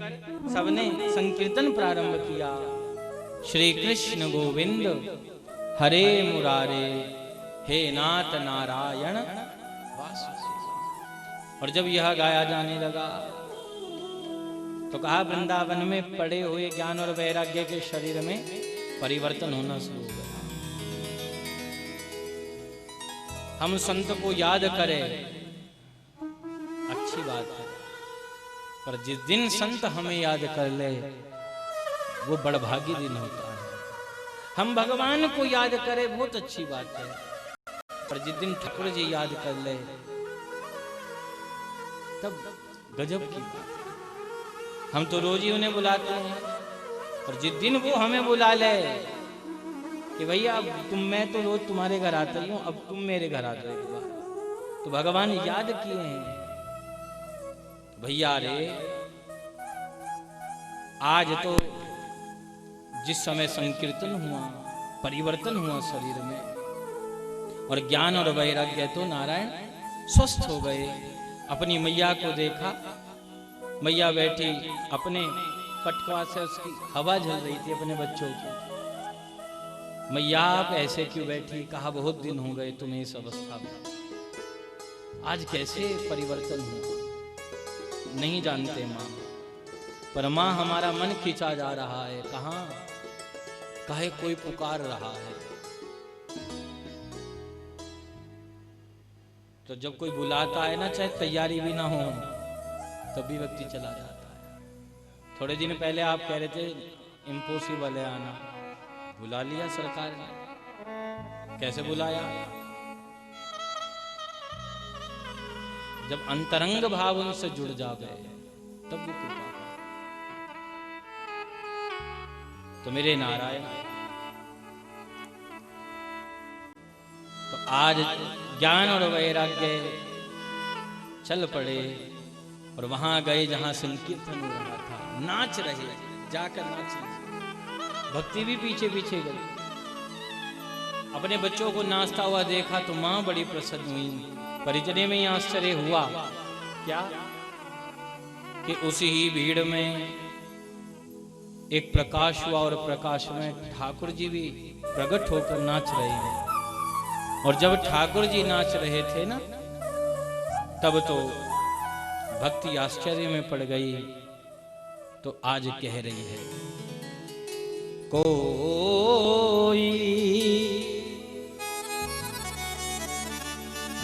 [SPEAKER 1] सबने संकीर्तन प्रारंभ किया। श्री कृष्ण गोविंद हरे मुरारे, हे नाथ नारायण वासुदेव। और जब यह गाया जाने लगा तो कहा वृंदावन में पड़े हुए ज्ञान और वैराग्य के शरीर में परिवर्तन होना शुरू हो गया। हम संत को याद करें, अच्छी बात है, पर जिस दिन संत हमें याद कर ले वो बड़भागी दिन होता है। हम भगवान को याद करें बहुत अच्छी बात है, पर जिस दिन ठाकुर जी याद कर ले तब गजब की बात है। हम तो रोज ही उन्हें बुलाते हैं, पर जिस दिन वो हमें बुला ले कि भैया अब मैं तो रोज तुम्हारे घर आता ही हूं, अब तुम मेरे घर आ जाओ, तो भगवान याद किए हैं। भैया रे, आज तो जिस समय संकीर्तन हुआ, परिवर्तन हुआ शरीर में, और ज्ञान और वैराग्य, तो नारायण स्वस्थ हो गए। अपनी मैया को देखा, मैया बैठी अपने पटवा से उसकी हवा झल रही थी अपने बच्चों की। मैया आप ऐसे क्यों बैठी? कहा बहुत दिन हो गए तुम्हें इस अवस्था में, आज कैसे परिवर्तन हुआ नहीं जानते माँ, पर माँ हमारा मन खींचा जा रहा है, कहाँ काहे कोई पुकार रहा है। तो जब कोई बुलाता है ना, चाहे तैयारी भी ना हो, तब भी व्यक्ति चला जाता है। थोड़े दिन पहले आप कह रहे थे इम्पॉसिबल है आना, बुला लिया सरकार ने। कैसे बुलाया? जब अंतरंग भाव उनसे जुड़ जावे तब वो कृपा। तो मेरे नारायण, तो आज ज्ञान और वैराग्य चल पड़े और वहां गए जहां संकीर्तन हो रहा था, नाच रहे, जाकर नाच रहे। भक्ति भी पीछे पीछे गई। अपने बच्चों को नाचता हुआ देखा तो मां बड़ी प्रसन्न हुई। परिजने में आश्चर्य हुआ क्या कि उसी ही भीड़ में एक प्रकाश हुआ और प्रकाश में ठाकुर जी भी प्रकट होकर नाच रहे हैं। और जब ठाकुर जी नाच रहे थे ना, तब तो भक्ति आश्चर्य में पड़ गई। तो आज कह रही है, कोई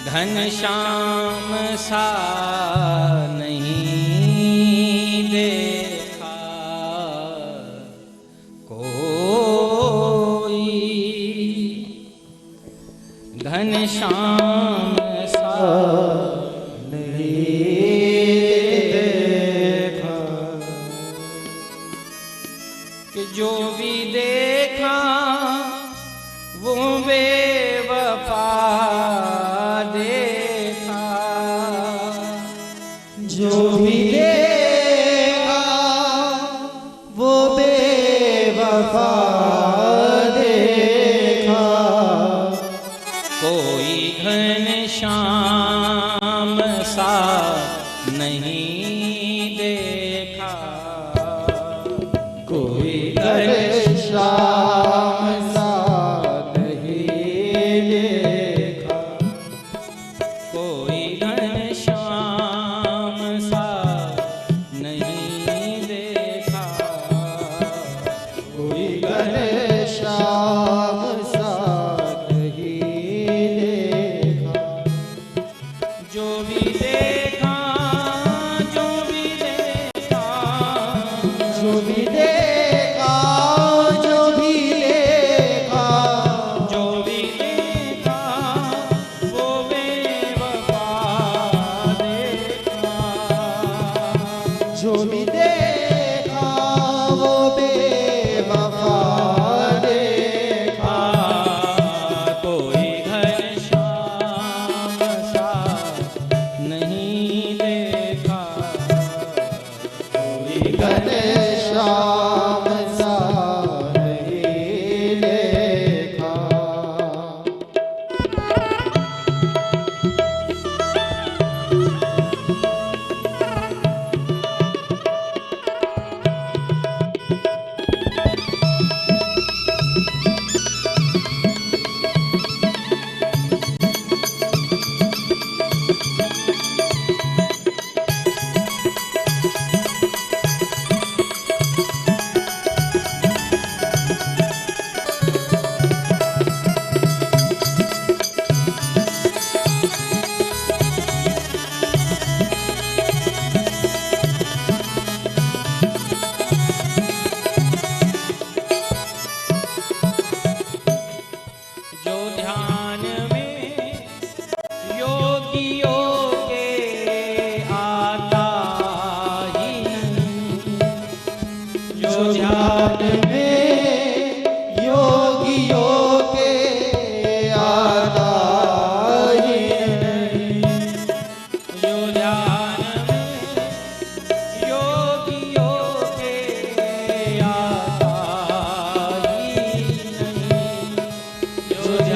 [SPEAKER 1] घनश्याम सा नहीं देखा, कोई घनश्याम सा
[SPEAKER 2] नहीं देखा,
[SPEAKER 1] कि जो भी देखा वो बेवफा देखा,
[SPEAKER 2] जो भी देखा वो बेवफा देखा,
[SPEAKER 1] कोई घनश्याम सा नहीं देखा।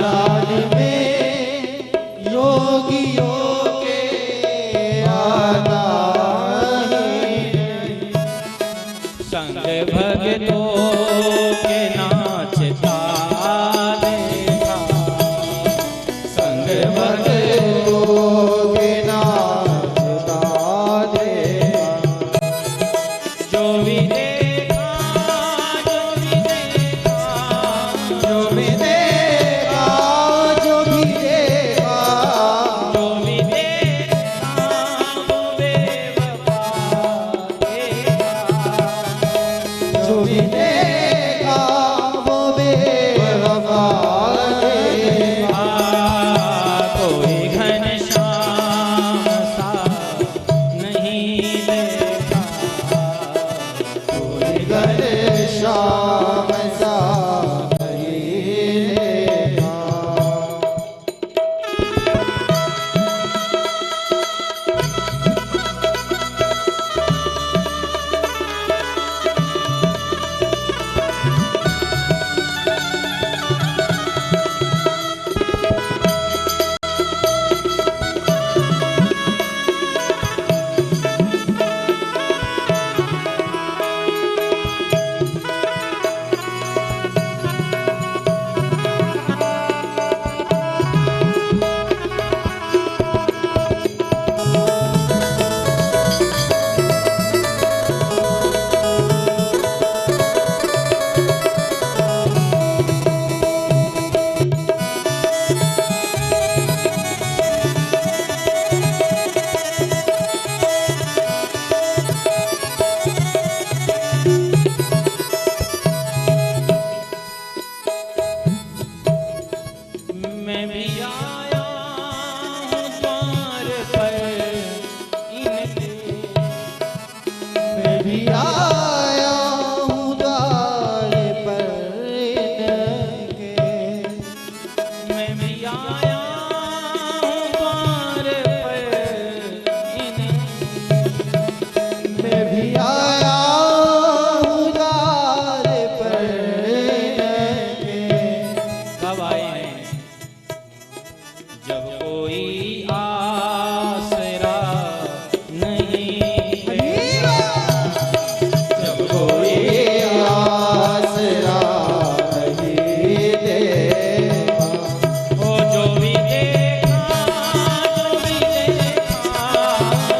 [SPEAKER 2] महाराज में योगियों के आता ही नहीं।
[SPEAKER 1] संग भगतों के नाचता देखा, संग
[SPEAKER 2] भगतों के नाचता देखा।
[SPEAKER 1] जो भी देखा, जो भी देखा,
[SPEAKER 2] जो भी देखा, जो भी देखा,
[SPEAKER 1] जो भी देखा वो बेवफा देखा।
[SPEAKER 2] जो भी देखा वो बेवफा देखा।
[SPEAKER 1] कोई घनश्याम सा नहीं देखा,
[SPEAKER 2] कोई घनश्याम सा नहीं देखा।
[SPEAKER 1] मैं भी आया हूँ द्वार पर इनके,
[SPEAKER 2] मैं भी आया हूँ द्वार पर इनके।
[SPEAKER 1] मैं भी आया हूँ द्वार पर इनके।
[SPEAKER 2] मैं भी आया हूँ द्वार पर इनके।
[SPEAKER 1] कब आए हैं? जब कोई आसरा नहीं है,
[SPEAKER 2] जब कोई आसरा नहीं देगा।
[SPEAKER 1] ओ जो भी देखा, जो भी देखा,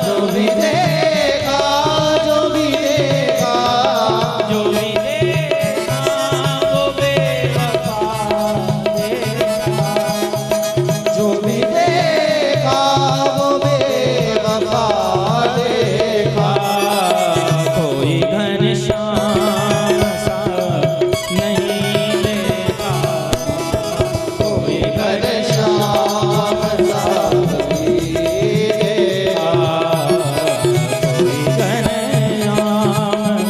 [SPEAKER 2] जो भी देखा, जो भी देखा,
[SPEAKER 1] जो भी देखा वो बेवफा देखा।
[SPEAKER 2] जो भी देखा वो बेवफा देखा।
[SPEAKER 1] कोई घनश्याम सा नहीं देखा, कोई
[SPEAKER 2] घनश्याम सा नहीं देखा।
[SPEAKER 1] कोई घनश्याम सा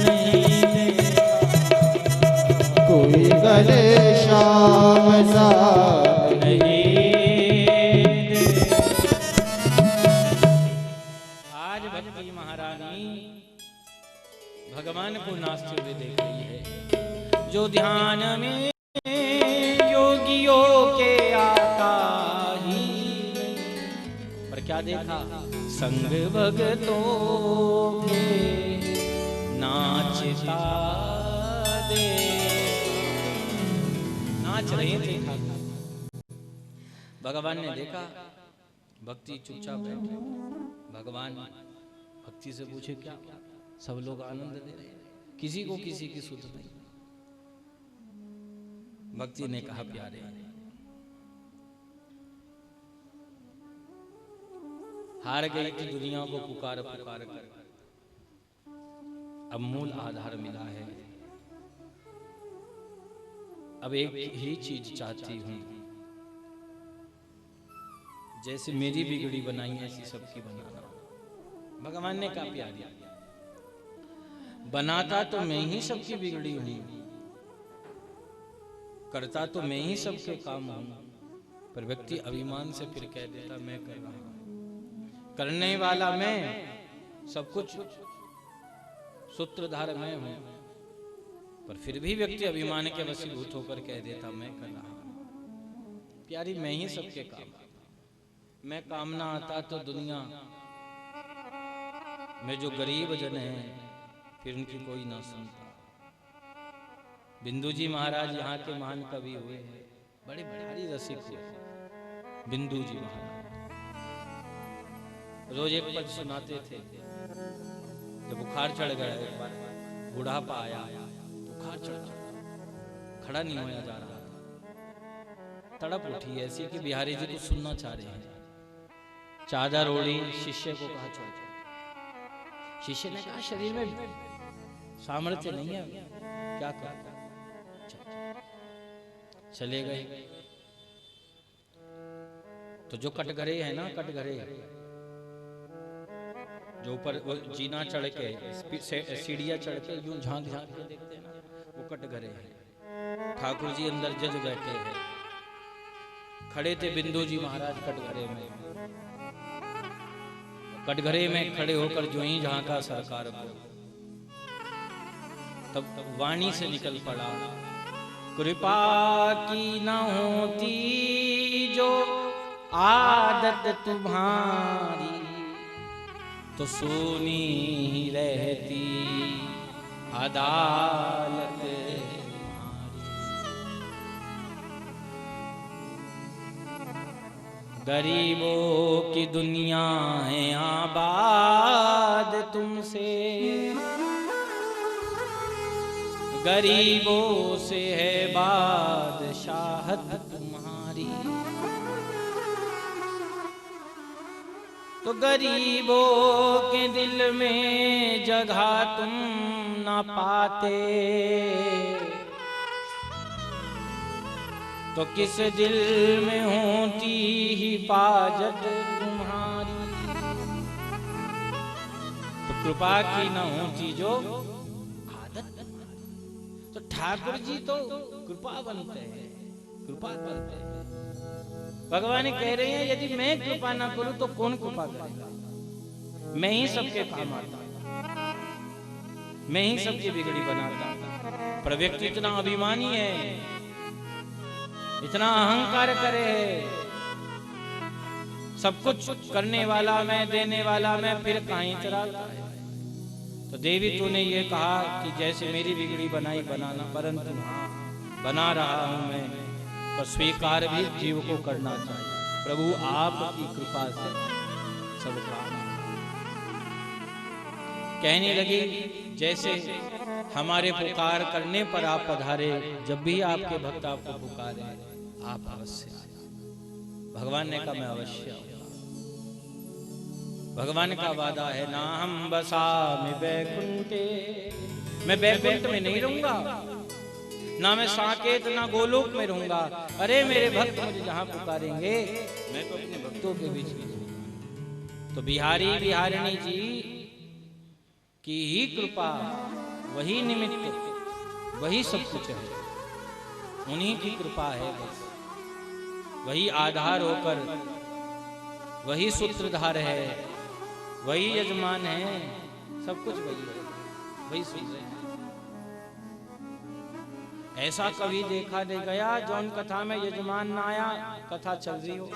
[SPEAKER 1] नहीं देखा।
[SPEAKER 2] कोई घनश्याम सा
[SPEAKER 1] आज भक्ति महारानी भगवान को नाचते हुए देख रही है। जो ध्यान में योगियों के आता ही नहीं। पर क्या देखा? संग भगतों के नाचता देखा। नाच रहे थे ठाकुर। भगवान ने देखा भक्ति चुपचाप बैठे। भगवान भक्ति से पूछे क्या? सब लोग आनंद दे रहे हैं, किसी को किसी की सुध नहीं। भक्ति ने कहा प्यारे, हार गई थी दुनिया को पुकार पुकार कर, अब मूल आधार मिला है। अब एक ही चीज चाहती हूं, जैसे मेरी बिगड़ी बनाई ऐसी सबकी बनाना। भगवान ने कहा प्यारी, बनाता तो मैं ही सबकी बिगड़ी हूं, करता तो मैं ही सबके काम हूं, पर व्यक्ति अभिमान से फिर कह देता मैं कर रहा हूं। करने वाला मैं, सब कुछ सूत्रधार मैं हूं, पर फिर भी व्यक्ति अभिमान के वशीभूत होकर कह देता मैं कर रहा हूं। प्यारी मैं ही सबके काम, मैं काम ना आता तो दुनिया में जो गरीब जन हैं फिर उनकी कोई ना सुनता। बिंदु जी महाराज यहाँ के महान कवि हुए हैं, बड़े भारी रसिक हुए बिंदु जी महाराज। रोज एक पद सुनाते थे। जब बुखार चढ़ गया, एक बार बुढ़ापा आया, बुखार चढ़ गया, खड़ा नहीं होया जा रहा था, तड़प उठी ऐसी कि बिहारी जी को सुनना चाह रहे हैं। चादर ओढ़ी, शिष्य को कहा छोड़। शिष्य ने कहा शरीर में सामर्थ्य नहीं है, क्या कर। चले गए। तो जो कटघरे है ना, कटघरे जो ऊपर वो जीना चढ़ के सीढ़ियां चढ़ के यूं झांक झांक के देखते हैं ना, वो कटघरे हैं। ठाकुर जी अंदर जज बैठे हैं, खड़े थे बिंदु जी महाराज कटघरे में। कटघरे में खड़े होकर जो ही झांका सरकार को, तब वाणी से निकल पड़ा, कृपा की न होती जो आदत तुम्हारी, तो सुनी ही रहती अदालत तुम्हारी। गरीबों की दुनिया है आबाद तुमसे, गरीबों से है बादशाहत तुम्हारी। तो गरीबों के दिल में जगह तुम ना पाते, तो किस दिल में होती हिफाजत तुम्हारी। तो कृपा की न होती जो आदत। तो ठाकुर जी तो कृपा बनते हैं, कृपा बनते हैं। भगवान कह रहे हैं यदि मैं कृपा ना करूं तो कौन कृपा करेगा। मैं ही सबके काम आता, मैं ही सबकी बिगड़ी बनाता। पर व्यक्ति इतना अभिमानी है, इतना अहंकार करे है, सब कुछ करने वाला मैं, देने वाला मैं, फिर कहीं चलाता है। तो देवी तूने ये कहा कि जैसे मेरी बिगड़ी बनाई बनाना, परंतु हाँ बना रहा हूं मैं, पर स्वीकार भी जीव को करना चाहिए। प्रभु आपकी कृपा से सब काम। कहने लगी जैसे हमारे पुकार करने पर आप पधारे, जब भी आपके भक्त आपको पुकारे आप अवश्य। भगवान ने कहा मैं अवश्य आऊंगा। भगवान का वादा है ना हम बसा में बैकुंठे, मैं बैकुंठ में नहीं रहूंगा, ना मैं साकेत ना गोलोक में रहूंगा। अरे मेरे भक्त मुझे जहां पुकारेंगे मैं तो अपने भक्तों के बीच में। तो बिहारी बिहारिणी जी की ही कृपा, वही निमित्त, वही सब कुछ है, उन्हीं की कृपा है बस। वही आधार होकर, वही सूत्रधार है, वही यजमान है, सब कुछ वही है, वही सुन रहे हैं। ऐसा कभी देखा नहीं गया जौन कथा में यजमान ना आया, कथा चल रही हो।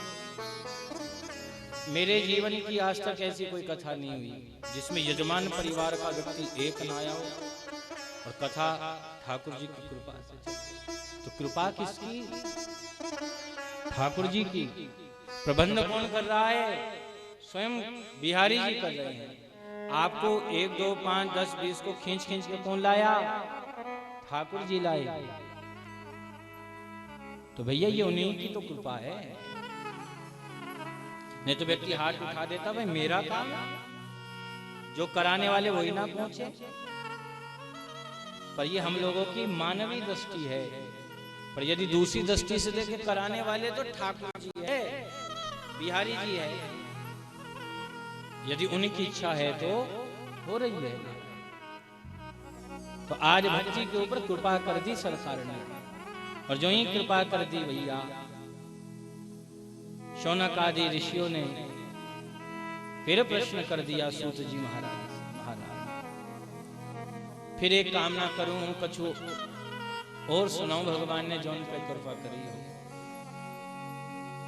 [SPEAKER 1] मेरे जीवन की आज तक ऐसी कोई कथा नहीं हुई जिसमें यजमान परिवार का व्यक्ति एक ना आया हो, और कथा ठाकुर जी की कृपा से चली। तो कृपा किसकी? ठाकुर जी की। प्रबंध कौन कर रहा है? स्वयं बिहारी जी कर रहे हैं। आपको 1 2 5 10 20 को खींच खींच के कौन लाया? ठाकुर जी लाए। तो भैया ये उन्हीं की तो कृपा है। नहीं तो व्यक्ति हाथ उठा देता, भाई मेरा काम, जो कराने वाले वही ना पहुंचे। पर ये हम लोगों की मानवीय दृष्टि है। पर यदि दूसरी दृष्टि से देखें, कराने वाले तो ठाकुर जी है, बिहारी जी है। यदि उनकी इच्छा है तो हो रही है। तो आज भक्ति के ऊपर कृपा कर दी सरकार ने, और जो ही कृपा कर दी भैया, शौनक आदि ऋषियों ने फिर प्रश्न कर दिया सूत जी महाराज। फिर एक कामना करूं कछु और सुनाऊं भगवान ने जौन पे कृपा करी हो।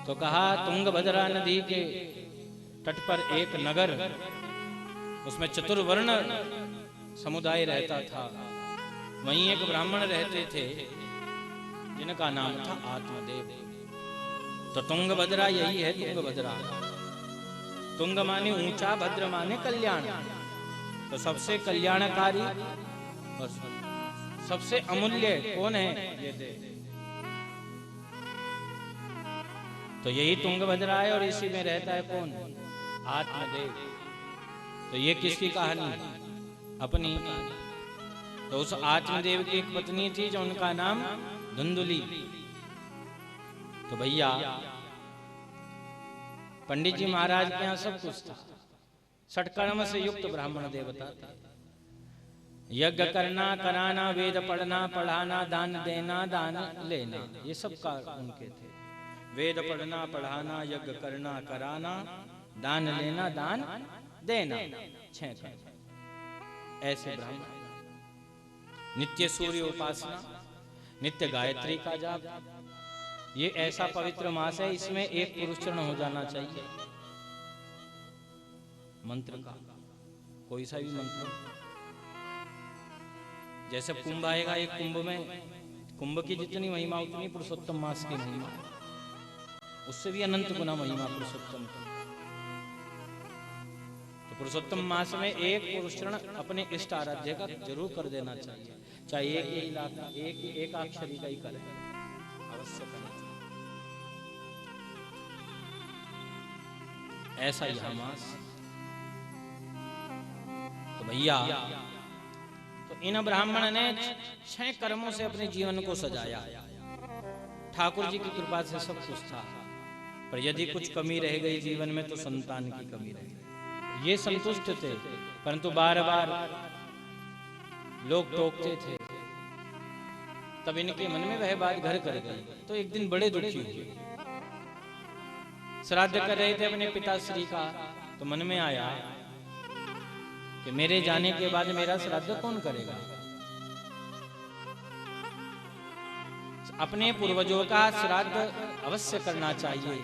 [SPEAKER 1] तो कहा तुंगभद्रा नदी के तट पर एक नगर, उसमें चतुर्वर्ण समुदाय रहता था। वहीं एक ब्राह्मण रहते थे जिनका नाम था आत्मदेव। तो तुंगभद्रा यही है तुंगभद्रा। तुंग माने ऊंचा, भद्र माने कल्याण। तो सबसे कल्याणकारी और सबसे अमूल्य कौन है? ये देव। तो यही तुंगभद्रा है और इसी में रहता है कौन? आत्मदेव। तो ये किसकी कहानी? अपनी कहानी। तो उस आत्मदेव की एक पत्नी थी जो उनका नाम धुंधुली। तो भैया पंडित जी महाराज के यहाँ सब कुछ था। षटकर्म से युक्त ब्राह्मण देवता था। यज्ञ करना, कराना, वेद पढ़ना, पढ़ाना, दान देना, दान लेना, ये सब कार्य उनके थे। वेद पढ़ना, पढ़ाना, यज्ञ करना, कराना, दान लेना, दान देना, 6 कर्म। ऐसे ब्राह्मण। नित्य सूर्य उपासना, नित्य गायत्री का जाप। ये ऐसा पवित्र मास है, इसमें एक पुरुष चरण हो जाना चाहिए मंत्र का, कोई सा भी मंत्र। जैसे कुंभ आएगा, एक कुंभ में, कुंभ की जितनी महिमा उतनी पुरुषोत्तम मास की महिमा, उससे भी अनंत गुना महिमा पुरुषोत्तम। तो पुरुषोत्तम मास में एक पुरुष चरण अपने इष्ट आराध्य का जरूर कर देना चाहिए, चाहे एक ही इलाका, एक अक्षरी का ही करे, अवश्य करना चाहिए। ऐसा यह मास। तो भैया तो इन ब्राह्मण ने 6 कर्मों से अपने जीवन को सजाया। ठाकुर जी की कृपा से सब कुछ था, पर यदि कुछ कमी रह गई जीवन में तो संतान की कमी रह गई। ये संतुष्ट थे, परंतु बार बार लोग टोकते थे। तब इनके मन में वह बात घर कर गई। तो एक दिन बड़े दुखी हुए। श्राद्ध कर रहे थे अपने पिताश्री का। तो मन में आया कि मेरे जाने के बाद मेरा श्राद्ध कौन करेगा? अपने पूर्वजों का श्राद्ध अवश्य करना चाहिए।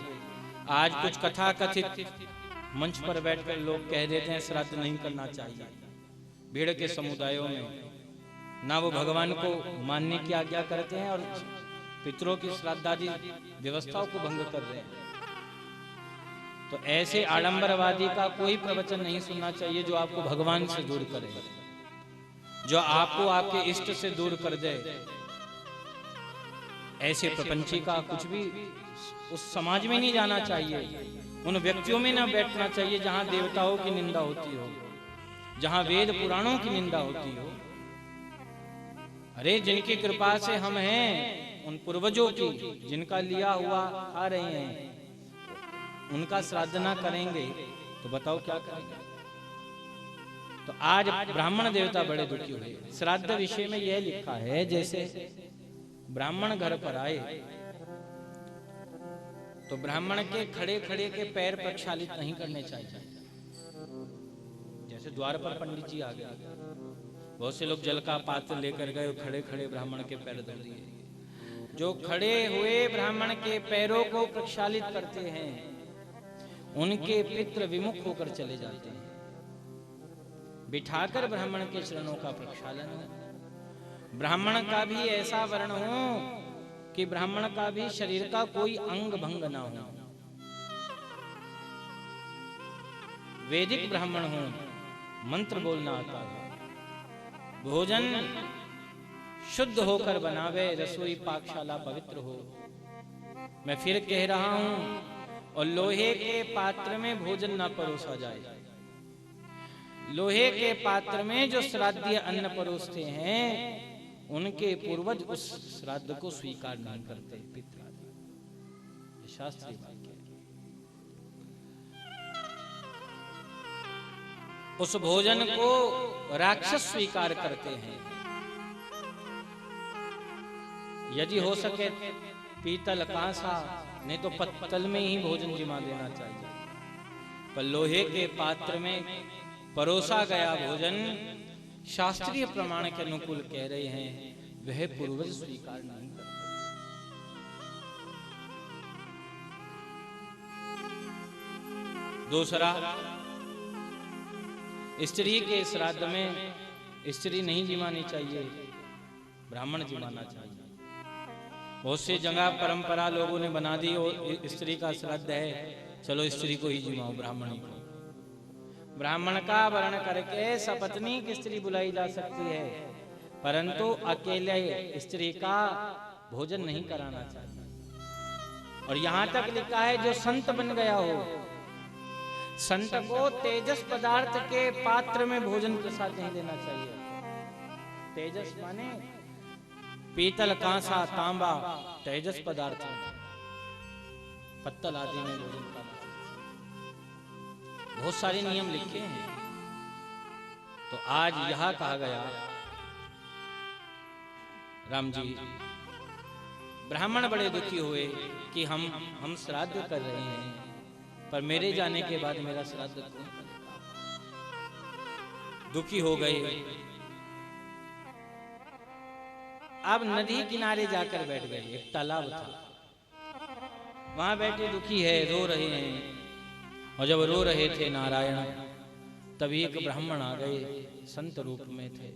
[SPEAKER 1] आज कुछ कथा कथित मंच पर बैठकर लोग कह देते हैं श्राद्ध नहीं करना चाहिए। भीड़ के समुदायों में ना वो भगवान को मानने की आज्ञा करते हैं और पितरों की श्राद्ध आदि व्यवस्थाओं को भंग कर रहे हैं। तो ऐसे आडंबरवादी का कोई प्रवचन नहीं सुनना चाहिए जो आपको भगवान से दूर करे, जो आपको आपके इष्ट से दूर कर दे। ऐसे प्रपंची का कुछ भी उस समाज में नहीं जाना चाहिए, उन व्यक्तियों में ना बैठना चाहिए जहां देवताओं की निंदा होती हो, जहां वेद पुराणों की निंदा होती हो। अरे जिनकी कृपा से हम हैं, उन पूर्वजों की, जिनका लिया हुआ आ रहे हैं, उनका श्राद्ध ना करेंगे तो बताओ क्या करेंगे? तो आज ब्राह्मण देवता बड़े दुखी हुए। श्राद्ध विषय में यह लिखा है, जैसे ब्राह्मण घर पर आए तो ब्राह्मण के खड़े खड़े के पैर प्रक्षालित नहीं करने चाहिए। जैसे द्वार पर पंडित जी आ गए, बहुत से लोग जल का पात्र लेकर गए और खड़े खड़े ब्राह्मण के पैर धो दिए। जो खड़े हुए ब्राह्मण के पैरों को प्रक्षालित करते हैं उनके पितृ विमुख होकर चले जाते हैं। बिठाकर ब्राह्मण के चरणों का प्रक्षालन हो। ब्राह्मण का भी ऐसा वर्ण हो कि ब्राह्मण का भी शरीर का कोई अंग भंग ना हो। वैदिक ब्राह्मण हो, मंत्र बोलना आता हो, भोजन शुद्ध होकर बनावे, रसोई पाकशाला पवित्र हो। मैं फिर कह रहा हूं, और लोहे के पात्र में भोजन ना परोसा जाए। लोहे के पात्र में जो श्राद्धीय अन्न परोसते हैं उनके पूर्वज उस श्राद्ध को स्वीकार नहीं करते। पितृ शास्त्रीय वाक्य। उस भोजन को राक्षस स्वीकार करते हैं। यदि हो सके पीतल कांसा, नहीं तो पत्तल में ही भोजन जिमा देना चाहिए। पर लोहे के पात्र में परोसा गया भोजन शास्त्रीय प्रमाण के अनुकूल कह रहे हैं, वह पूर्वज स्वीकार नहीं करते। दूसरा, स्त्री के श्राद्ध में स्त्री नहीं जिमानी चाहिए, ब्राह्मण जिमाना चाहिए। बहुत सी जगह परंपरा लोगों ने बना दी, और स्त्री का श्राद्ध है, चलो स्त्री को ही जिमाओ, ब्राह्मण को। ब्राह्मण का वर्ण करके सपत्नी की स्त्री बुलाई जा सकती है, परंतु अकेले स्त्री का भोजन नहीं कराना चाहिए। और यहां तक लिखा है, जो संत बन गया हो, संत को तेजस पदार्थ के पात्र में भोजन प्रसाद नहीं देना चाहिए। तेजस माने पीतल, कांसा, तांबा, तेजस पदार्थ, पत्तल आदि में भोजन करना। बहुत सारे नियम लिखे हैं। तो आज यह कहा गया, राम जी ब्राह्मण बड़े दुखी हुए कि हम श्राद्ध कर रहे हैं, पर मेरे जाने के बाद मेरा श्राद्ध कौन करेगा? दुखी हो गए। अब नदी किनारे जाकर बैठ गए। एक तालाब था, वहां बैठे दुखी है, रो रहे हैं। और जब रो रहे थे नारायण, तभी एक ब्राह्मण आ गए, संत रूप में थे।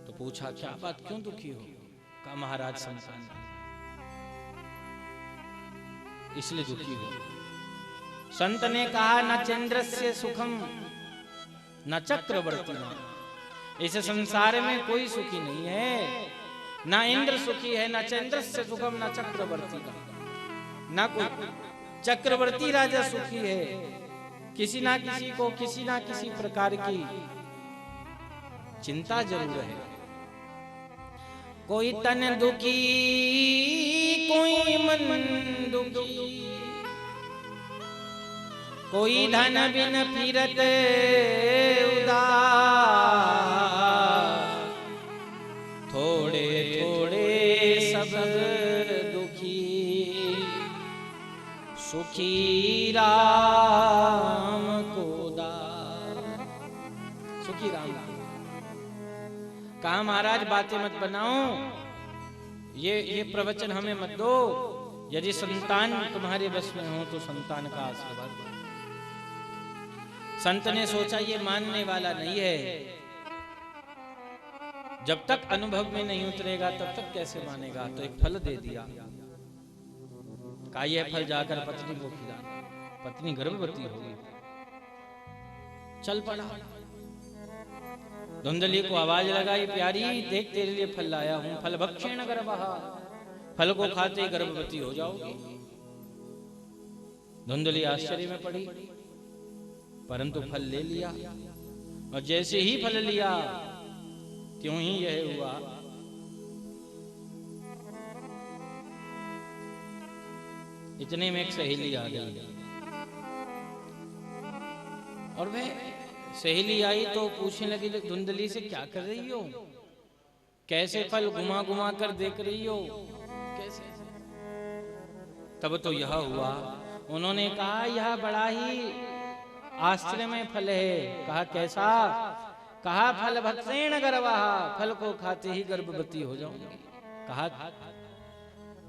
[SPEAKER 1] तो पूछा, क्या बात, क्यों दुखी हो? कहा, महाराज संतान इसलिए दुखी हो। संत ने कहा, न चंद्रस्य सुखम न चक्रवर्ती। इस संसार में कोई सुखी नहीं है, न इंद्र सुखी है, न चंद्रस्य सुखम न चक्रवर्ती, न कोई चक्रवर्ती राजा सुखी है। किसी ना किसी को किसी ना किसी प्रकार की चिंता जरूर है। कोई तन दुखी, कोई मन दुखी, कोई धन बिन फिरत उदास, थोड़े थोड़े सब दुखी, सुखी राम को दास। सुखी राम को। कहा, महाराज बातें मत बनाओ, ये प्रवचन हमें मत दो। यदि संतान तुम्हारे बस में हो तो संतान का आशीर्वाद दो। संत ने सोचा, ये मानने वाला नहीं है, जब तक अनुभव में नहीं उतरेगा तब तक कैसे मानेगा। तो एक फल दे दिया। कहा, यह फल जाकर पत्नी को खिलाना। पत्नी गर्भवती होगी। चल पड़ा। धुंधली को आवाज लगाई, प्यारी देख, तेरे लिए फल लाया हूं, फल भक्षेण गर्भः, फल को खाते गर्भवती हो जाओगी। धुंधली आश्चर्य में पड़ी, परंतु फल ले लिया। और जैसे ही फल लिया, त्यों ही यह हुआ। इतने में एक सहेली आ गई, और वह सहेली आई तो पूछने लगी, धुंधली से क्या कर रही हो? कैसे फल घुमा घुमा कर देख रही हो? कैसे? तब तो यह हुआ। उन्होंने कहा, यह बड़ा ही आश्चर्यमय फल है। कहा, कैसा? कहा, फल भक्षेण गर्भः, फल को खाते ही गर्भवती हो जाऊंगी। कहा,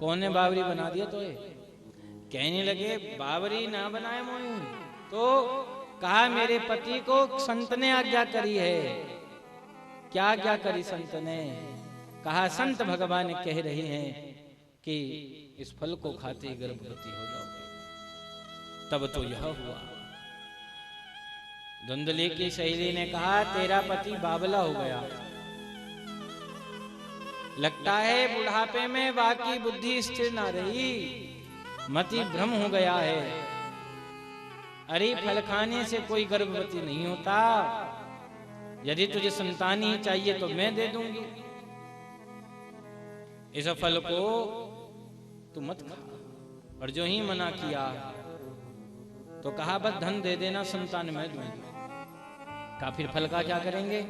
[SPEAKER 1] कौन ने बावरी बना दिया? तो कहने लगे, बावरी ना बनाए मोई। तो कहा, मेरे पति को संत ने आज्ञा करी है। क्या आज्ञा करी संत ने? कहा, संत भगवान कह रहे हैं कि इस फल को खाते ही गर्भवती हो जाओगे। तब तो यह हुआ। धुंधली की सहेली ने कहा, तेरा पति बावला हो गया, लगता है बुढ़ापे में बाकी बुद्धि स्थिर ना रही, मति भ्रम हो गया है। अरे, फल खाने से कोई गर्भवती नहीं होता। यदि तुझे संतान ही चाहिए तो मैं दे दूंगी। इस फल को तू मत खा। और जो ही मना किया तो कहा, बस धन दे देना, संतान मैं दूंगी। कहा, फिर फल का क्या करेंगे?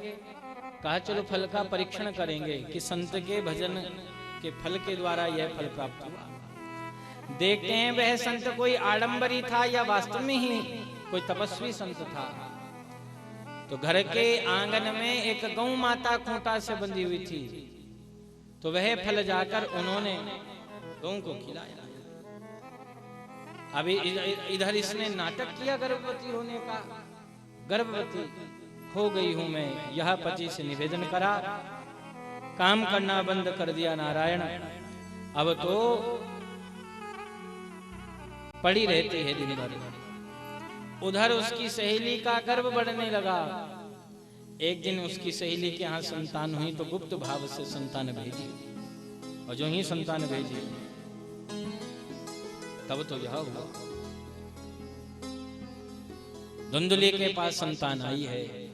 [SPEAKER 1] कहा, चलो फल का परीक्षण करेंगे कि संत के भजन के फल के द्वारा यह फल प्राप्त हुआ। देखते हैं वह संत कोई आडंबरी था या वास्तव में ही कोई तपस्वी संत था। तो घर के आंगन में एक गौ माता खूंटा से बंधी हुई थी, तो वह फल जाकर उन्होंने गौ को खिलाया। अभी इधर इसने नाटक किया गर्भवती होने का, गर्भवती हो गई हूं मैं, यह पति से निवेदन करा, काम करना बंद कर दिया नारायण, अब तो पड़ी रहती है दिन भर। उधर उसकी सहेली का गर्भ बढ़ने लगा। एक दिन उसकी सहेली के यहाँ संतान हुई तो गुप्त भाव से संतान भेजी, और जो ही संतान भेजी तब तो यह हुआ। धुंधली के पास संतान आई है,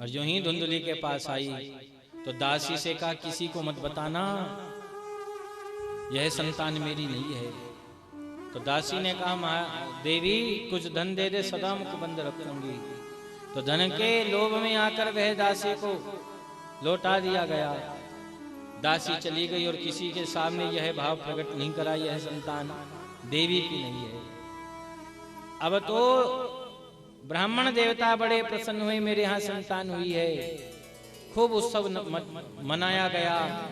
[SPEAKER 1] और जो ही धुंधली के पास आई तो दासी से कहा किसी को मत बताना, यह संतान मेरी नहीं है। तो दासी ने कहा देवी कुछ धन दे दे, सदा मुख बंद रखूंगी। तो धन के लोभ में आकर वह दासी को लौटा दिया गया। दासी चली गई और किसी के सामने यह भाव प्रकट नहीं करा, यह संतान देवी की नहीं है। अब तो ब्राह्मण देवता बड़े प्रसन्न हुए, मेरे यहाँ संतान हुई है, खूब उत्सव मनाया गया।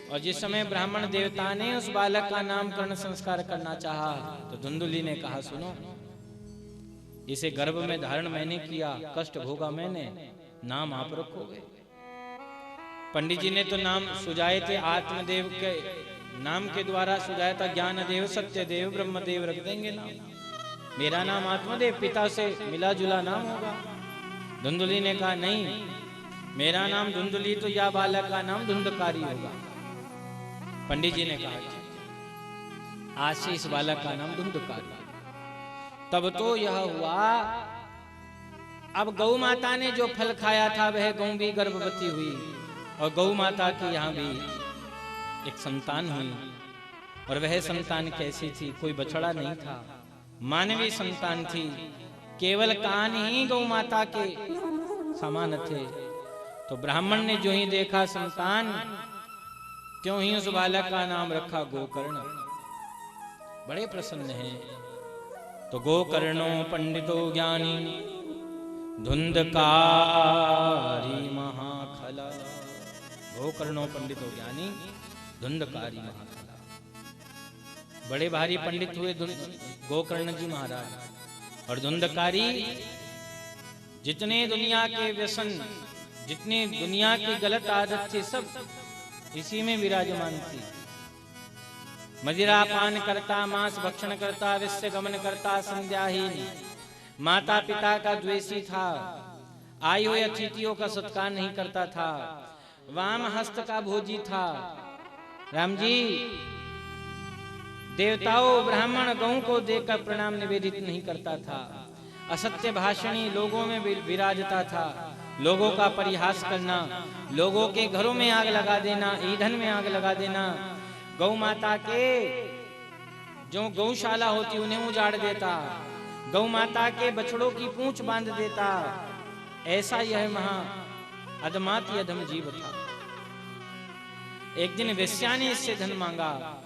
[SPEAKER 1] और जिस समय ब्राह्मण देवता ने उस बालक का नामकरण संस्कार करना चाहा, तो धुंधली ने कहा सुनो, इसे गर्भ में धारण मैंने किया, कष्ट भोगा मैंने, नाम आप रखोगे। पंडित जी ने तो नाम सुझाए थे, आत्मदेव के नाम के द्वारा सुझाया था, ज्ञानदेव सत्यदेव ब्रह्मदेव रख देंगे नाम, मेरा नाम आत्मदेव, पिता से मिला जुला नाम होगा। धुंधली ने कहा नहीं, मेरा नाम धुंधली तो या बालक का नाम धुंधकारी होगा। पंडित जी ने कहा आशीष बालक का नाम धुंधकारी। तब तो यह हुआ, अब गौ माता ने जो फल खाया था वह गौ भी गर्भवती हुई, और गौ माता की यहाँ भी एक संतान हुई। और वह संतान कैसी थी, कोई बछड़ा नहीं था, मानवीय संतान थी, केवल कान ही गौ माता के समान थे। तो ब्राह्मण ने जो ही देखा संतान, क्यों ही उस बालक का नाम रखा गोकर्ण। बड़े प्रसन्न हैं। तो गोकर्णो पंडितो ज्ञानी धुंधकारी महाखला, गोकर्णो पंडितो ज्ञानी धुंधकारी महाखला। बड़े भारी पंडित हुए गोकर्ण जी महाराज। और धुंधकारी, जितने दुनिया के व्यसन, जितनी दुनिया की गलत आदत थी, सब इसी में विराजमान थी। मदिरा पान करता, मांस भक्षण करता, विश्व गमन करता, संध्याहीन, माता पिता का द्वेषी था, आए हुए अतिथियों का सत्कार नहीं करता था, वाम हस्त का भोजी था। राम जी, देवताओं ब्राह्मण गौ को देखकर प्रणाम निवेदित नहीं करता था, असत्य भाषणी लोगों में विराजता था, लोगों का परिहास करना, लोगों के घरों में आग लगा देना, ईंधन में आग लगा देना, गौ माता के जो गौशाला होती उन्हें उजाड़ देता, गौ माता के बछड़ों की पूंछ बांध देता। ऐसा यह महा अधमाती अधम जीव था। एक दिन वेश्या ने इससे धन मांगा,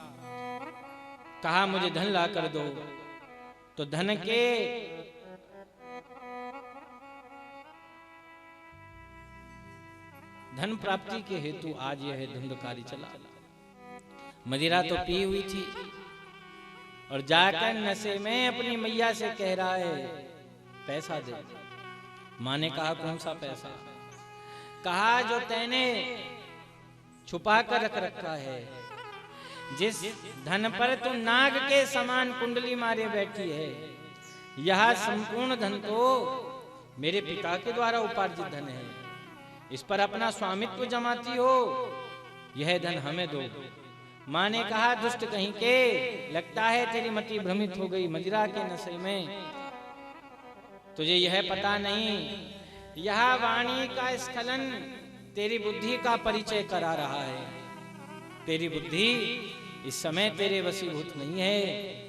[SPEAKER 1] कहा मुझे धन ला कर दो। तो धन के धन प्राप्ति के हेतु आज यह धुंधकारी चला। मदिरा तो पी हुई थी, और जाकर नशे में अपनी मैया से कह रहा है पैसा दे। माँ ने कहा कौन सा पैसा? कहा जो तैने छुपा कर रख रखा है, जिस धन पर तू नाग के समान कुंडली मारे बैठी है, यह संपूर्ण धन तो मेरे पिता के द्वारा उपार्जित धन है, इस पर अपना स्वामित्व जमाती हो, यह धन हमें दो। माँ ने कहा दुष्ट कहीं के, लगता है तेरी मति भ्रमित हो गई मदिरा के नशे में, तुझे यह पता नहीं, यह वाणी का स्खलन तेरी बुद्धि का परिचय करा रहा है। तेरी बुद्धि इस समय तेरे वशीभूत नहीं है,